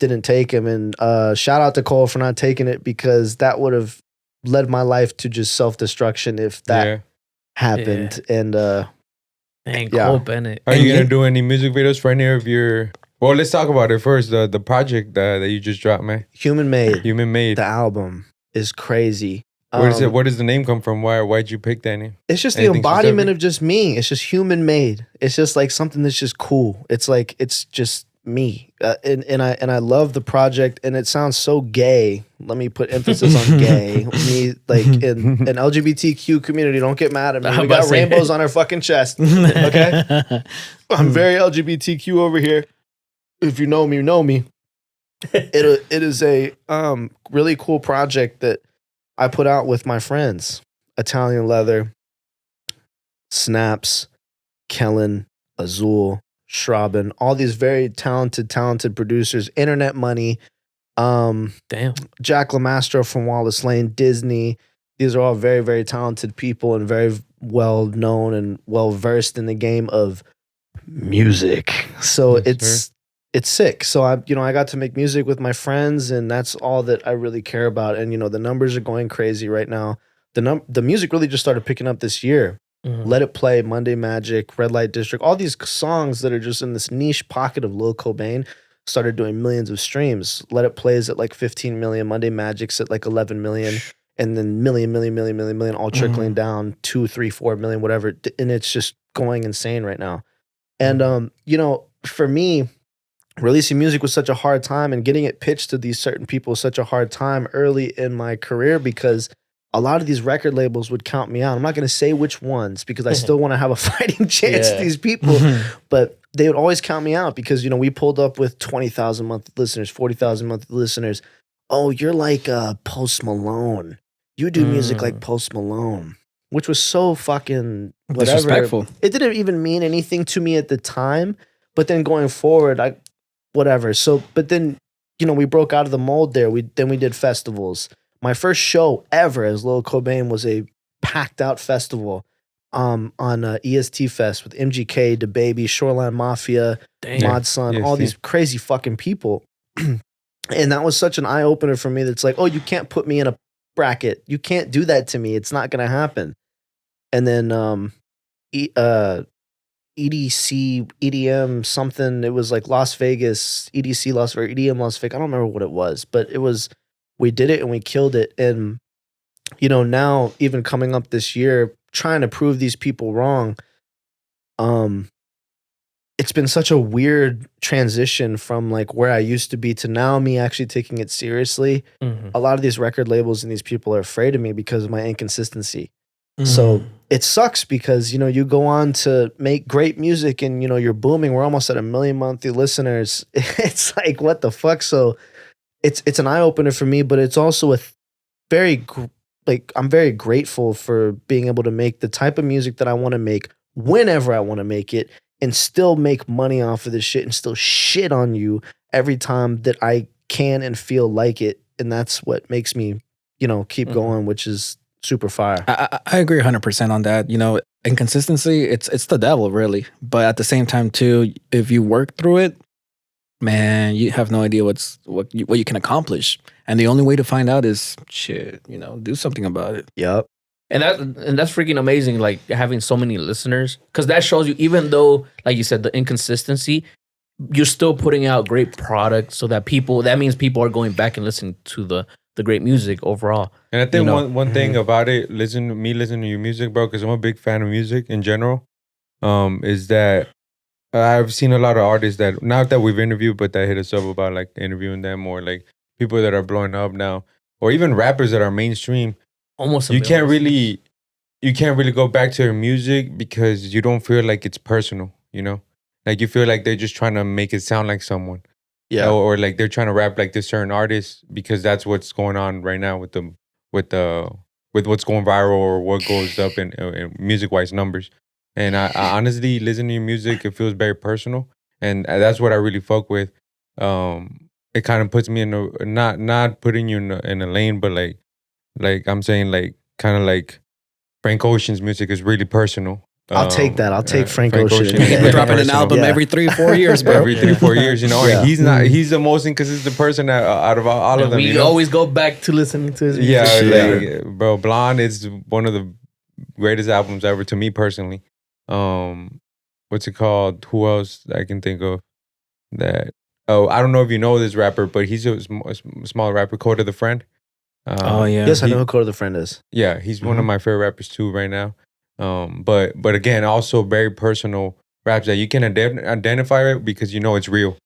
didn't take him. And shout out to Cole for not taking it, because that would have led my life to just self-destruction if that happened. And Cole Bennett. Are you gonna do any music videos for any of your? Well, let's talk about it first. The project that you just dropped, man. Human Made. The album is crazy. Where does the name come from? Why'd you pick that name? It's just the embodiment of just me. It's just human made. It's just like something that's just cool. It's like, it's just me. And I love the project, and it sounds so gay. Let me put emphasis on gay. Me, like, in an LGBTQ community, don't get mad at me. We got rainbows on our fucking chest. Okay? I'm very LGBTQ over here. If you know me, you know me. It is a really cool project that I put out with my friends. Italian Leather, Snaps, Kellen, Azul, Schraben, all these very talented producers, Internet Money, Jack LaMastro from Wallace Lane, Disney. These are all very, very talented people and very well known and well versed in the game of music. So it's sick. So I got to make music with my friends, and that's all that I really care about. And the numbers are going crazy right now. The music really just started picking up this year. Let It Play, Monday Magic, Red Light District, all these songs that are just in this niche pocket of Lil Cobaine started doing millions of streams. Let It Play is at like 15 million, Monday Magic's at like 11 million, and then million, all trickling down 2, 3, 4 million, whatever. And it's just going insane right now. And for me, releasing music was such a hard time, and getting it pitched to these certain people was such a hard time early in my career, because a lot of these record labels would count me out. I'm not going to say which ones, because I still want to have a fighting chance to these people, but they would always count me out because, we pulled up with 20,000 monthly listeners, 40,000 monthly listeners. Oh, you're like Post Malone. You do music like Post Malone, which was so fucking whatever. Disrespectful. It didn't even mean anything to me at the time, but then going forward, whatever. So, but then, we broke out of the mold there. We did festivals. My first show ever as Lil Cobaine was a packed out festival on EST Fest with MGK, DaBaby, Shoreline Mafia, Mod Sun, all these crazy fucking people. And that was such an eye opener for me. That's like, oh, you can't put me in a bracket. You can't do that to me. It's not going to happen. And then EDC, EDM, something. It was like Las Vegas, EDC Las Vegas, EDM Las Vegas. I don't remember what it was, but it was, we did it and we killed it. And, now even coming up this year, trying to prove these people wrong, it's been such a weird transition from like where I used to be to now me actually taking it seriously. A lot of these record labels and these people are afraid of me because of my inconsistency. So it sucks because, you go on to make great music and, you're booming. We're almost at 1 million monthly listeners. It's like, what the fuck? So it's an eye opener for me, but it's also I'm very grateful for being able to make the type of music that I want to make whenever I want to make it, and still make money off of this shit and still shit on you every time that I can and feel like it. And that's what makes me, keep going, which is super fire. I agree 100% on that. Inconsistency, it's the devil, really. But at the same time, too, if you work through it, man, you have no idea what you can accomplish. And the only way to find out is do something about it. Yep. And that's freaking amazing, like having so many listeners, because that shows you, even though, like you said, the inconsistency, you're still putting out great products so that that means people are going back and listening to the great music overall. And I think one thing about it, listening to your music, bro, because I'm a big fan of music in general, is that I've seen a lot of artists that, not that we've interviewed, but that hit us up about like interviewing them, or like people that are blowing up now, or even rappers that are mainstream. Almost you can't really go back to their music because you don't feel like it's personal, you know? Like you feel like they're just trying to make it sound like someone. Yeah. Or like they're trying to rap like this certain artist because that's what's going on right now with what's going viral or what goes up in music-wise numbers. And I honestly, listening to your music, it feels very personal. And that's what I really fuck with. It kind of puts me in a, not putting you in a lane, but like I'm saying, like kind of like Frank Ocean's music is really personal. I'll take that. I'll take Frank Ocean. We're dropping an album every 3-4 years, bro. Every 3-4 years, you know. And he's the most inconsistent person out of all of them. We always go back to listening to his music. Like, bro, Blonde is one of the greatest albums ever to me personally. What's it called? Who else I can think of that? Oh, I don't know if you know this rapper, but he's a small rapper, Coda the Friend. Yes, I know who Coda the Friend is. Yeah, he's one of my favorite rappers too right now. But again, also very personal raps that you can identify it because you know it's real.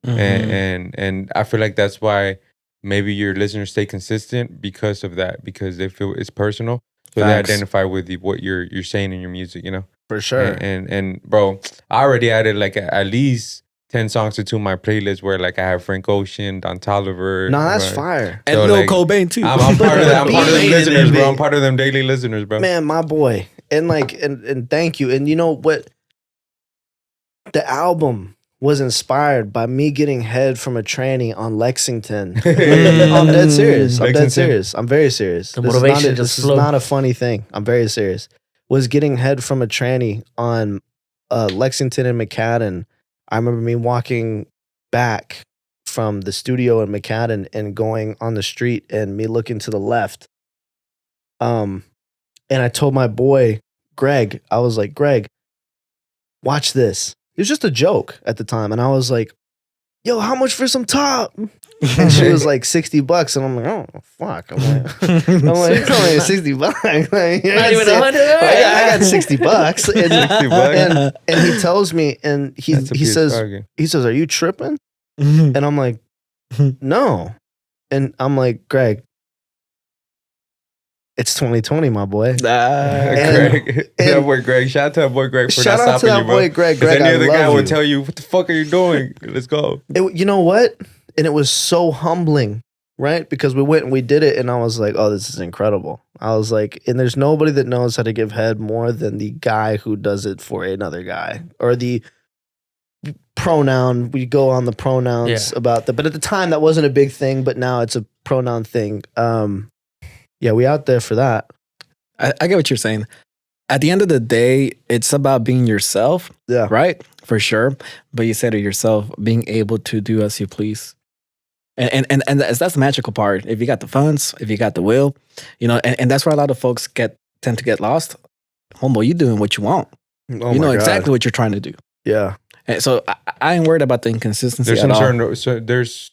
And I feel like that's why maybe your listeners stay consistent because of that, because they feel it's personal. So they identify with what you're saying in your music, you know? For sure. And bro, I already added like at least 10 songs to my playlist where like I have Frank Ocean, Don Toliver. No, that's fire. And Lil Cobaine too. I'm part of them. I'm part of them listeners, bro. I'm part of them daily listeners, bro. Man, my boy. And like, and thank you. And you know what? The album was inspired by me getting head from a tranny on Lexington. I'm dead serious. I'm dead serious. I'm very serious. The motivation this is not a funny thing. I'm very serious. Was getting head from a tranny on Lexington and McAdden. I remember me walking back from the studio in McAdden and going on the street and me looking to the left. And I told my boy, Greg, I was like, Greg, watch this. It was just a joke at the time. And I was like, yo, how much for some top? And she was like $60. And I'm like, oh, fuck. I'm like, it's only $60. Like, Not even 100. I got $60. And he tells me, and he says, are you tripping? And I'm like, no. And I'm like, Greg, it's 2020, my boy. Greg. That boy Greg. Shout out to that boy Greg for not stopping you, bro. Shout out to that boy Greg. Any other guy would tell you, what the fuck are you doing? Let's go. You know what? And it was so humbling, right? Because we went and we did it, and I was like, oh, this is incredible. I was like, and there's nobody that knows how to give head more than the guy who does it for another guy. Or the pronoun, we go on the pronouns about that. But at the time, that wasn't a big thing, but now it's a pronoun thing. Yeah, we out there for that. I get what you're saying. At the end of the day, it's about being yourself. Yeah. Right? For sure. But you said it yourself, being able to do as you please. And that's the magical part. If you got the funds, if you got the will, you know, and that's where a lot of folks tend to get lost. Homeboy, you doing what you want. Oh, you know God. exactly what you're trying to do. Yeah. And so I ain't worried about the inconsistency There's at some all. certain, so there's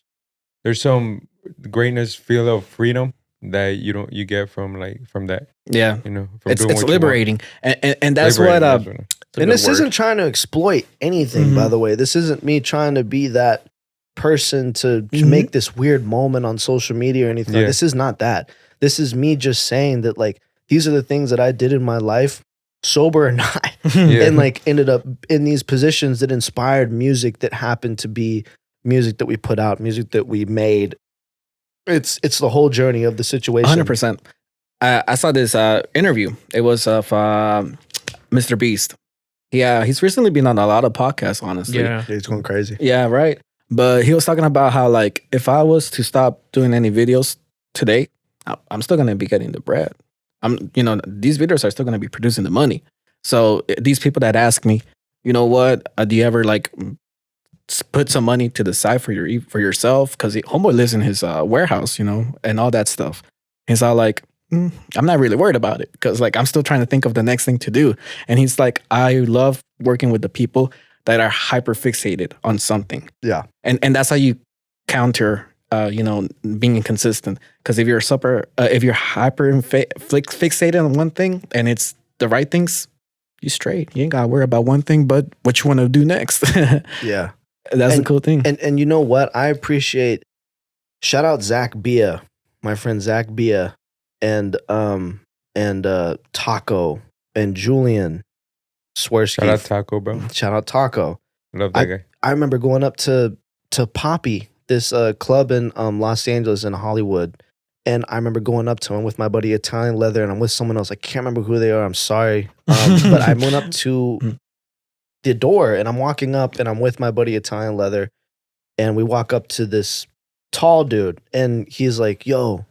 some greatness, feel of freedom that you get from that. Yeah, you know, from it's doing what liberating, and that's liberating, what. And this isn't trying to exploit anything, by the way. This isn't me trying to be that person to make this weird moment on social media or anything. Yeah. This is not that. This is me just saying that like these are the things that I did in my life, sober or not, and like ended up in these positions that inspired music that happened to be music that we put out, music that we made. It's the whole journey of the situation. 100%. I saw this interview. It was of Mr. Beast. Yeah, he's recently been on a lot of podcasts, honestly. Yeah. He's going crazy. Yeah, right. But he was talking about how, like, if I was to stop doing any videos today, I'm still going to be getting the bread. These videos are still going to be producing the money. So these people that ask me, you know what, do you ever, like, put some money to the side for yourself? Because homeboy lives in his warehouse, you know, and all that stuff. He's all like, I'm not really worried about it because like I'm still trying to think of the next thing to do. And he's like, I love working with the people that are hyper fixated on something. Yeah. And that's how you counter, being inconsistent. Because if you're hyper fixated on one thing and it's the right things, you straight. You ain't gotta worry about one thing, but what you want to do next. Yeah. That's the cool thing. And you know what? I appreciate, shout out Zach Bia, my friend Zach Bia, and Taco and Julian Swersky. Shout out Taco, bro. Shout out Taco. Love that guy. I remember going up to Poppy, this club in Los Angeles in Hollywood. And I remember going up to him with my buddy Italian Leather, and I'm with someone else. I can't remember who they are. I'm sorry. But I went up to the door, and I'm walking up, and I'm with my buddy Italian Leather. And we walk up to this tall dude, and he's like, yo,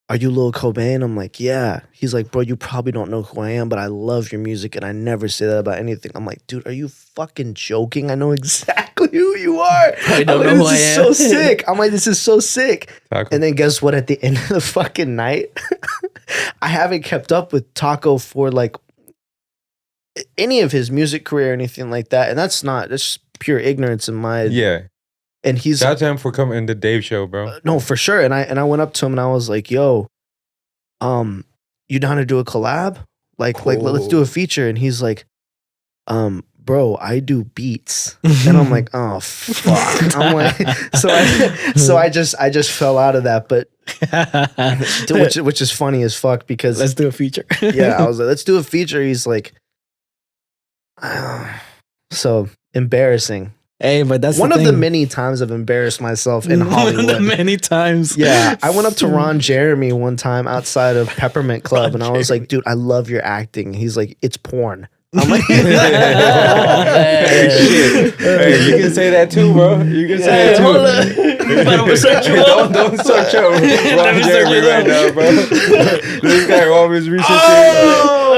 are you Lil Cobaine? I'm like, yeah. He's like, bro, you probably don't know who I am, but I love your music, and I never say that about anything. I'm like, dude, are you fucking joking? I know exactly who you are. I don't know who I am. This is so sick. I'm like, this is so sick. Taco. And then guess what? At the end of the fucking night, I haven't kept up with Taco for like any of his music career or anything like that. And that's pure ignorance in my... Yeah. And he's... Shout out to him for coming in the Dave show, bro. No, for sure. And I went up to him and I was like, yo, you down to do a collab? Like let's do a feature. And he's like, bro, I do beats. And I'm like, oh fuck. I'm like, so I just fell out of that, but which is funny as fuck because let's do a feature. Yeah, I was like, let's do a feature. He's like, so embarrassing. Hey, but that's one of the many times I've embarrassed myself in Hollywood. One of the many times. Yeah, I went up to Ron Jeremy one time outside of Peppermint Club, and I was like, dude, I love your acting. He's like, it's porn. I'm like, Hey, you can say that too, bro. You can say that too. Don't search out Ron Jeremy right now, bro. This guy always researching.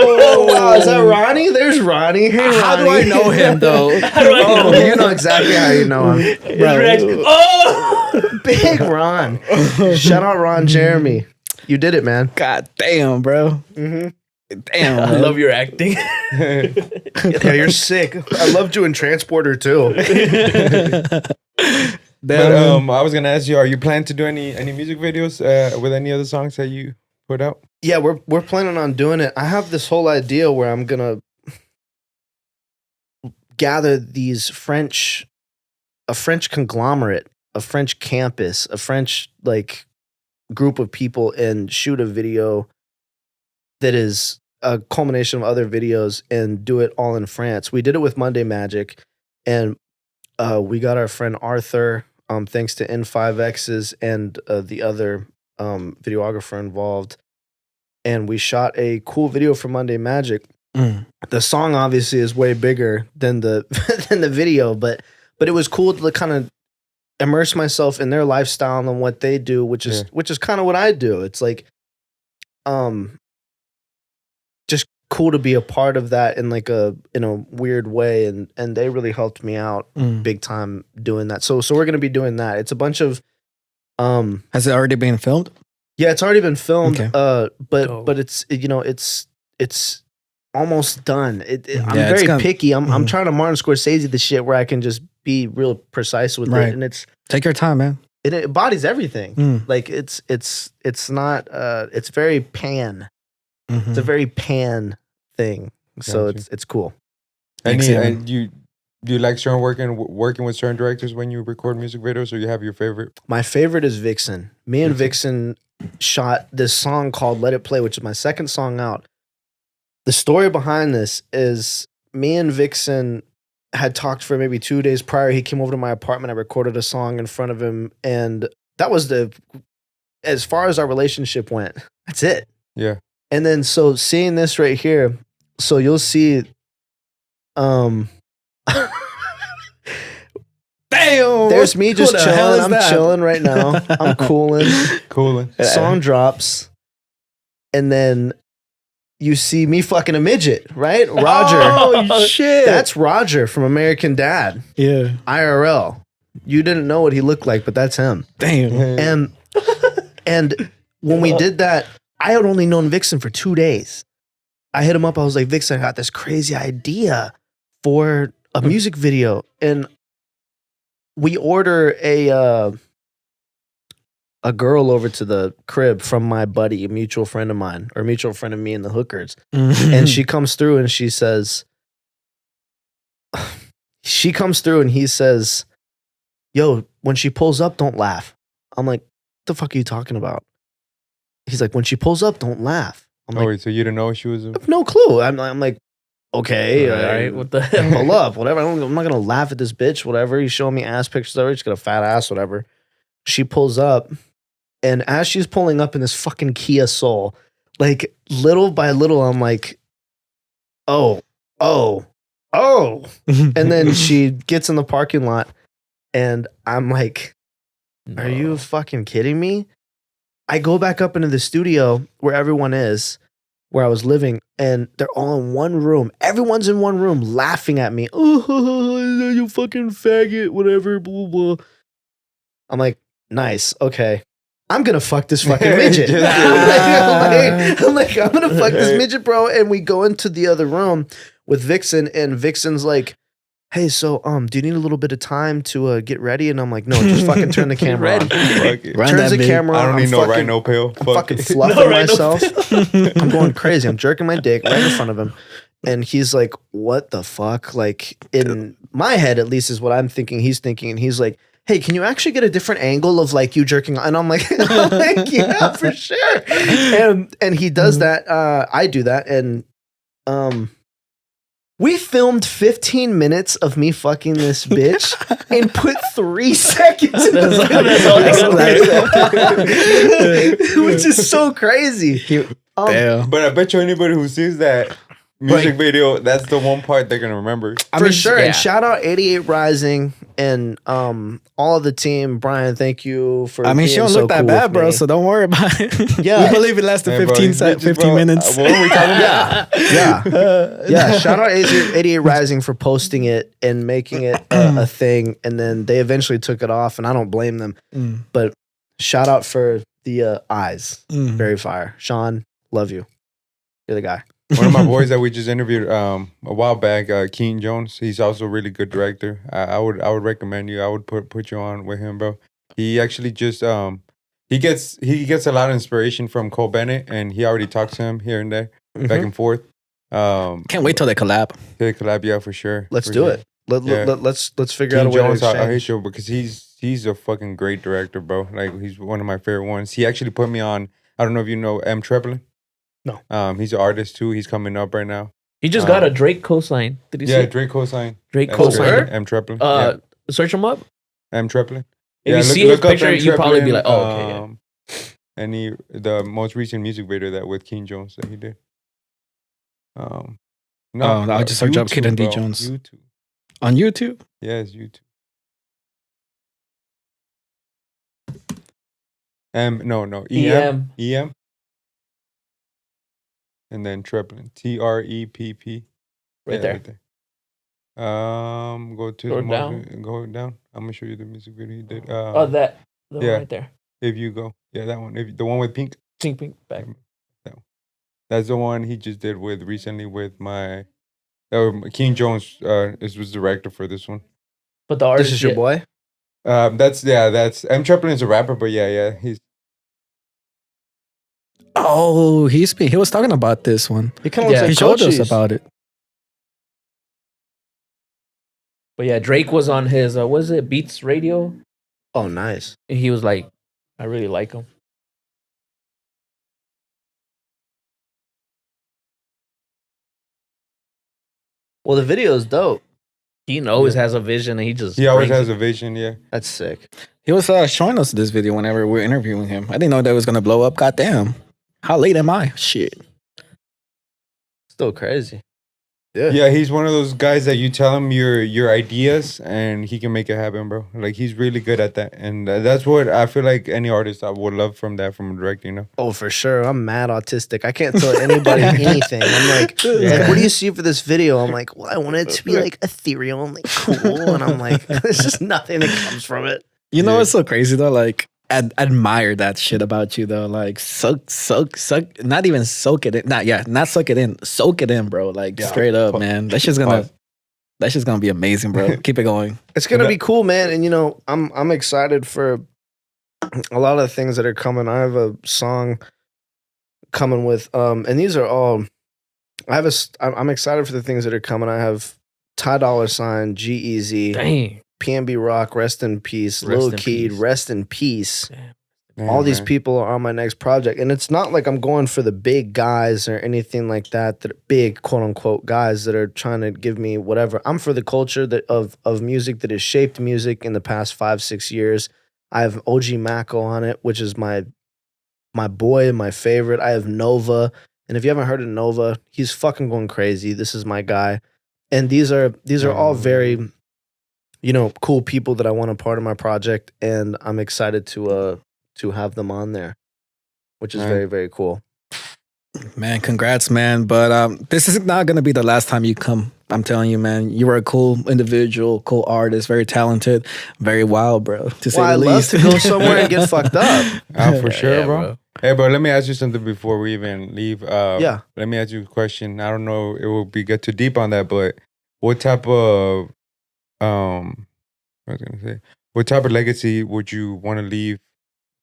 Oh, wow, is that Ronnie? There's Ronnie. Hey, Ronnie. How do I know him though? You know exactly how you know him. Big Ron. Shout out Ron Jeremy. You did it, man. God damn, bro. Mm-hmm. Damn, I love your acting. Yeah, you're sick. I loved you in Transporter too. But I was gonna ask you, are you planning to do any music videos with any other songs that you put out? Yeah, we're planning on doing it. I have this whole idea where I'm gonna gather these a French conglomerate, a French campus, a French like group of people and shoot a video that is a culmination of other videos and do it all in France. We did it with Monday Magic, and we got our friend Arthur, thanks to N5X's and the other videographer involved, and we shot a cool video for Monday Magic. The song obviously is way bigger than the than the video, but it was cool to kind of immerse myself in their lifestyle and what they do, which is kind of what I do. It's like just cool to be a part of that in like in a weird way, and they really helped me out big time doing that. So we're gonna be doing that. It's a bunch of Has it already been filmed? Yeah, it's already been filmed. Okay. But it's it's almost done. I'm very picky. I'm trying to Martin Scorsese the shit where I can just be real precise with it, and it's take your time, man. It embodies everything. Like it's not it's very pan. Mm-hmm. It's a very pan thing. So it's cool. And do you like certain working with certain directors when you record music videos, or you have your favorite? My favorite is Vixen. Me and Vixen shot this song called Let It Play, which is my second song out. The story behind this is me and Vixen had talked for maybe 2 days prior. He came over to my apartment. I recorded a song in front of him, and that was as far as our relationship went. That's it. Yeah. And then so seeing this right here, so you'll see Damn. There's me just chilling. I'm chilling right now. I'm cooling. Song drops. And then you see me fucking a midget, right? Roger. Oh, shit. That's Roger from American Dad. Yeah. IRL. You didn't know what he looked like, but that's him. Damn. And when we did that, I had only known Vixen for 2 days. I hit him up. I was like, Vixen, I got this crazy idea for a music video, and we order a girl over to the crib from my buddy, a mutual friend of mine, or a mutual friend of me and the hookers. And she comes through and he says, yo, when she pulls up, don't laugh. I'm like, what the fuck are you talking about? He's like, when she pulls up, don't laugh. I'm like, wait, so you didn't know she was? I have no clue. I'm like, okay, All right, what the hell? pull up, whatever. I'm not gonna laugh at this bitch, whatever. He's showing me ass pictures of her. She's got a fat ass, whatever. She pulls up, and as she's pulling up in this fucking Kia Soul, like little by little, I'm like, oh. And then she gets in the parking lot, and I'm like, are you fucking kidding me? I go back up into the studio where everyone is, where I was living, and they're all in one room. Everyone's in one room laughing at me. Oh, you fucking faggot, whatever, blah, blah. I'm like, nice, okay. I'm gonna fuck this fucking midget. I'm like, I'm gonna fuck this midget, bro. And we go into the other room with Vixen, and Vixen's like, hey, so do you need a little bit of time to get ready? And I'm like, no, just fucking turn the camera on. Turns the camera on. I don't need no rhino pill. I'm fucking fluffing myself. I'm going crazy. I'm jerking my dick right in front of him. And he's like, what the fuck? Like, in my head, at least, is what I'm thinking he's thinking. And he's like, hey, can you actually get a different angle of like you jerking? And I'm like, yeah, for sure. And he does that. I do that. And we filmed 15 minutes of me fucking this bitch and put 3 seconds in the video. Which is so crazy. Damn. But I bet you anybody who sees that music video, that's the one part they're gonna remember. For sure. Yeah. And shout out 88 Rising and all of the team. Brian, thank you for I mean, she don't look that bad, bro, so don't worry about it. Yeah. We believe it lasted 15 minutes. What are we talking about? Yeah. Shout out 88 Rising for posting it and making it a thing. And then they eventually took it off, and I don't blame them. But shout out for the eyes. Very fire. Sean, love you. You're the guy. One of my boys that we just interviewed a while back, Keen Jones. He's also a really good director. I would recommend you. I would put you on with him, bro. He actually just he gets a lot of inspiration from Cobaine, and he already talks to him here and there, back and forth. Can't wait till they collab. They collab, yeah, for sure. Let's do it. Let's figure out a way Jones, to exchange. I hate you because he's a fucking great director, bro. Like, he's one of my favorite ones. He actually put me on. I don't know if you know M. Treplin. No. He's an artist too. He's coming up right now. He just got a Drake cosign. Did you see? Yeah, Drake cosign. Drake cosign. M. Treplin. Search him up. M. Treplin. If you see his picture, you probably be like, oh, okay. And the most recent music video that with King Jones that he did. I'll just search up Kid and D Jones. YouTube. On YouTube? Yes, YouTube. EM. And then Treplin. TREPP. Right there. Go to go the down. Go down. I'm gonna show you the music video he did. That one right there. If you go, that one. The one with pink. Pink back. That one. That's the one he just did recently with my. King Jones was director for this one. But the artist This is your boy? That's M. Treplin is a rapper, but he's. Oh, he was talking about this one. He kind of looks like he showed us Cochise. about it. But yeah, Drake was on his what is it, Beats Radio? Oh, nice. And he was like, I really like him. Well, the video is dope. He always has a vision, and he always has a vision. Yeah, That's sick. He was showing us this video whenever we were interviewing him. I didn't know that was gonna blow up. Goddamn. How late am I? Shit. Still crazy. Yeah, he's one of those guys that you tell him your ideas and he can make it happen, bro. Like, he's really good at that, and that's what I feel like any artist I would love from a director, you know. Oh, for sure. I'm mad autistic. I can't tell anybody anything. I'm like, what do you see for this video? I'm like, well, I want it to be like ethereal and like cool, and I'm like, there's just nothing that comes from it. You know what's so crazy though? Like, I admire that shit about you though. Like, suck, not even soak it in. Not suck it in. Soak it in, bro. Like, straight up, man. That shit's gonna That shit's gonna be amazing, bro. Keep it going. It's gonna be cool, man. And you know, I'm excited for a lot of the things that are coming. I have a song coming with, and these are all. I'm excited for the things that are coming. I have Ty Dolla $ign, G-Eazy, Dang. PNB Rock, rest in peace. Rest Lil in Keed, peace. rest in peace. Damn, All these man. people are on my next project, and it's not like I'm going for the big guys or anything like that. That are big quote unquote guys that are trying to give me whatever. I'm for the culture of music that has shaped music in the past 5-6 years. I have OG Mako on it, which is my boy, my favorite. I have Nova, and if you haven't heard of Nova, he's fucking going crazy. This is my guy, and these are all very, you know, cool people that I want a part of my project, and I'm excited to have them on there, which is Right. very, very cool. Man, congrats, man. But this is not gonna be the last time you come. I'm telling you, man. You were a cool individual, cool artist, very talented, very wild, bro. To say Well, I the love least. to go somewhere and get fucked up. For sure, Yeah, bro. Hey, bro, let me ask you something before we even leave. Yeah. Let me ask you a question. I don't know, it will be get too deep on that, but what type of what was I gonna say? What type of legacy would you want to leave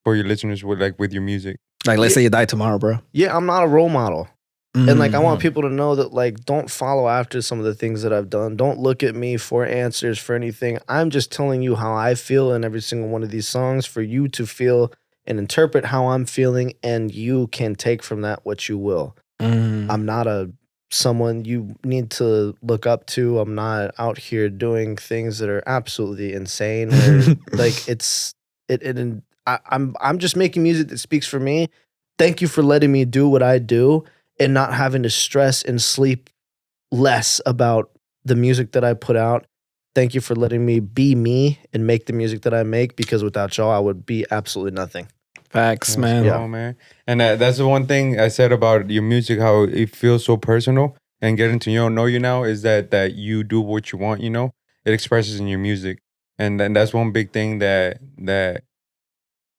for your listeners with your music? Like, let's say you die tomorrow, bro. Yeah, I'm not a role model. And like, I want Mhm. people to know that, like, don't follow after some of the things that I've done. Don't look at me for answers for anything. I'm just telling you how I feel in every single one of these songs for you to feel and interpret how I'm feeling, and you can take from that what you will. I'm not someone you need to look up to. I'm not out here doing things that are absolutely insane. Or, like, I'm just making music that speaks for me. Thank you for letting me do what I do and not having to stress and sleep less about the music that I put out. Thank you for letting me be me and make the music that I make, because without y'all, I would be absolutely nothing. Facts, man. Yeah, man. And that's the one thing I said about your music, how it feels so personal, and getting to know you now is that you do what you want. It expresses in your music, and that's one big thing that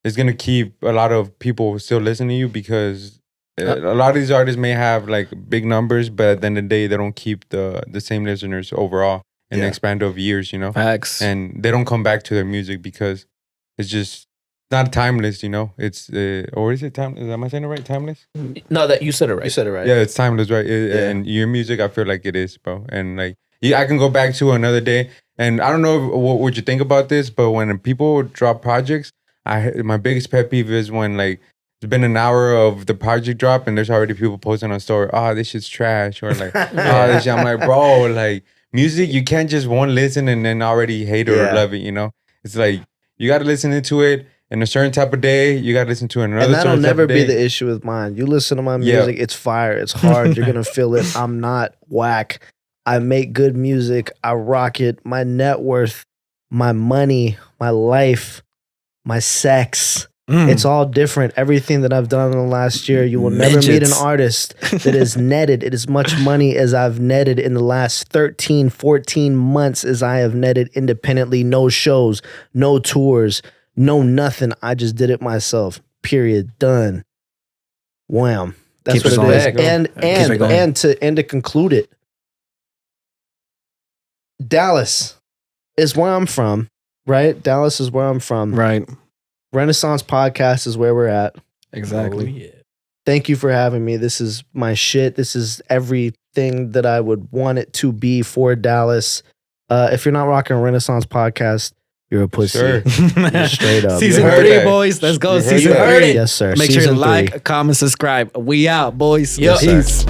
is gonna keep a lot of people still listening to you, because a lot of these artists may have like big numbers, but at the end of the day, they don't keep the same listeners overall in the span of years. Facts. And they don't come back to their music because it's just not timeless. It's or is it time? Am I saying it right? Timeless? No, that you said it right. You said it right. Yeah, it's timeless, right? And your music, I feel like it is, bro. And like, I can go back to another day. And I don't know what you think about this, but when people drop projects, my biggest pet peeve is when like it's been an hour of the project drop and there's already people posting on story, this shit's trash, or like, this shit. I'm like, bro, like music, you can't just one listen and then already hate it or love it. It's like you got to listen into it in a certain type of day. You got to listen to it another. And that'll certain type never of be day. the issue with mine. You listen to my music, it's fire, it's hard. You're gonna feel it. I'm not whack. I make good music. I rock it. My net worth, my money, my life, my sex. It's all different. Everything that I've done in the last year, you will never meet an artist that has netted as much money as I've netted in the last 13, 14 months as I have netted independently. No shows, no tours, no nothing. I just did it myself. Period. Done. Wham. That's Keep what it it is. going. And to conclude it, Dallas is where I'm from, right? Dallas is where I'm from. Right. Renaissance Podcast is where we're at. Exactly. Oh, yeah. Thank you for having me. This is my shit. This is everything that I would want it to be for Dallas. If you're not rocking Renaissance Podcast, you're a pussy. Sure. Straight up. Season You heard 3, that. boys. Let's go. You heard Season that. 3. Yes, sir. Make sure Season to like, 3. comment, subscribe. We out, boys. Yep. Peace.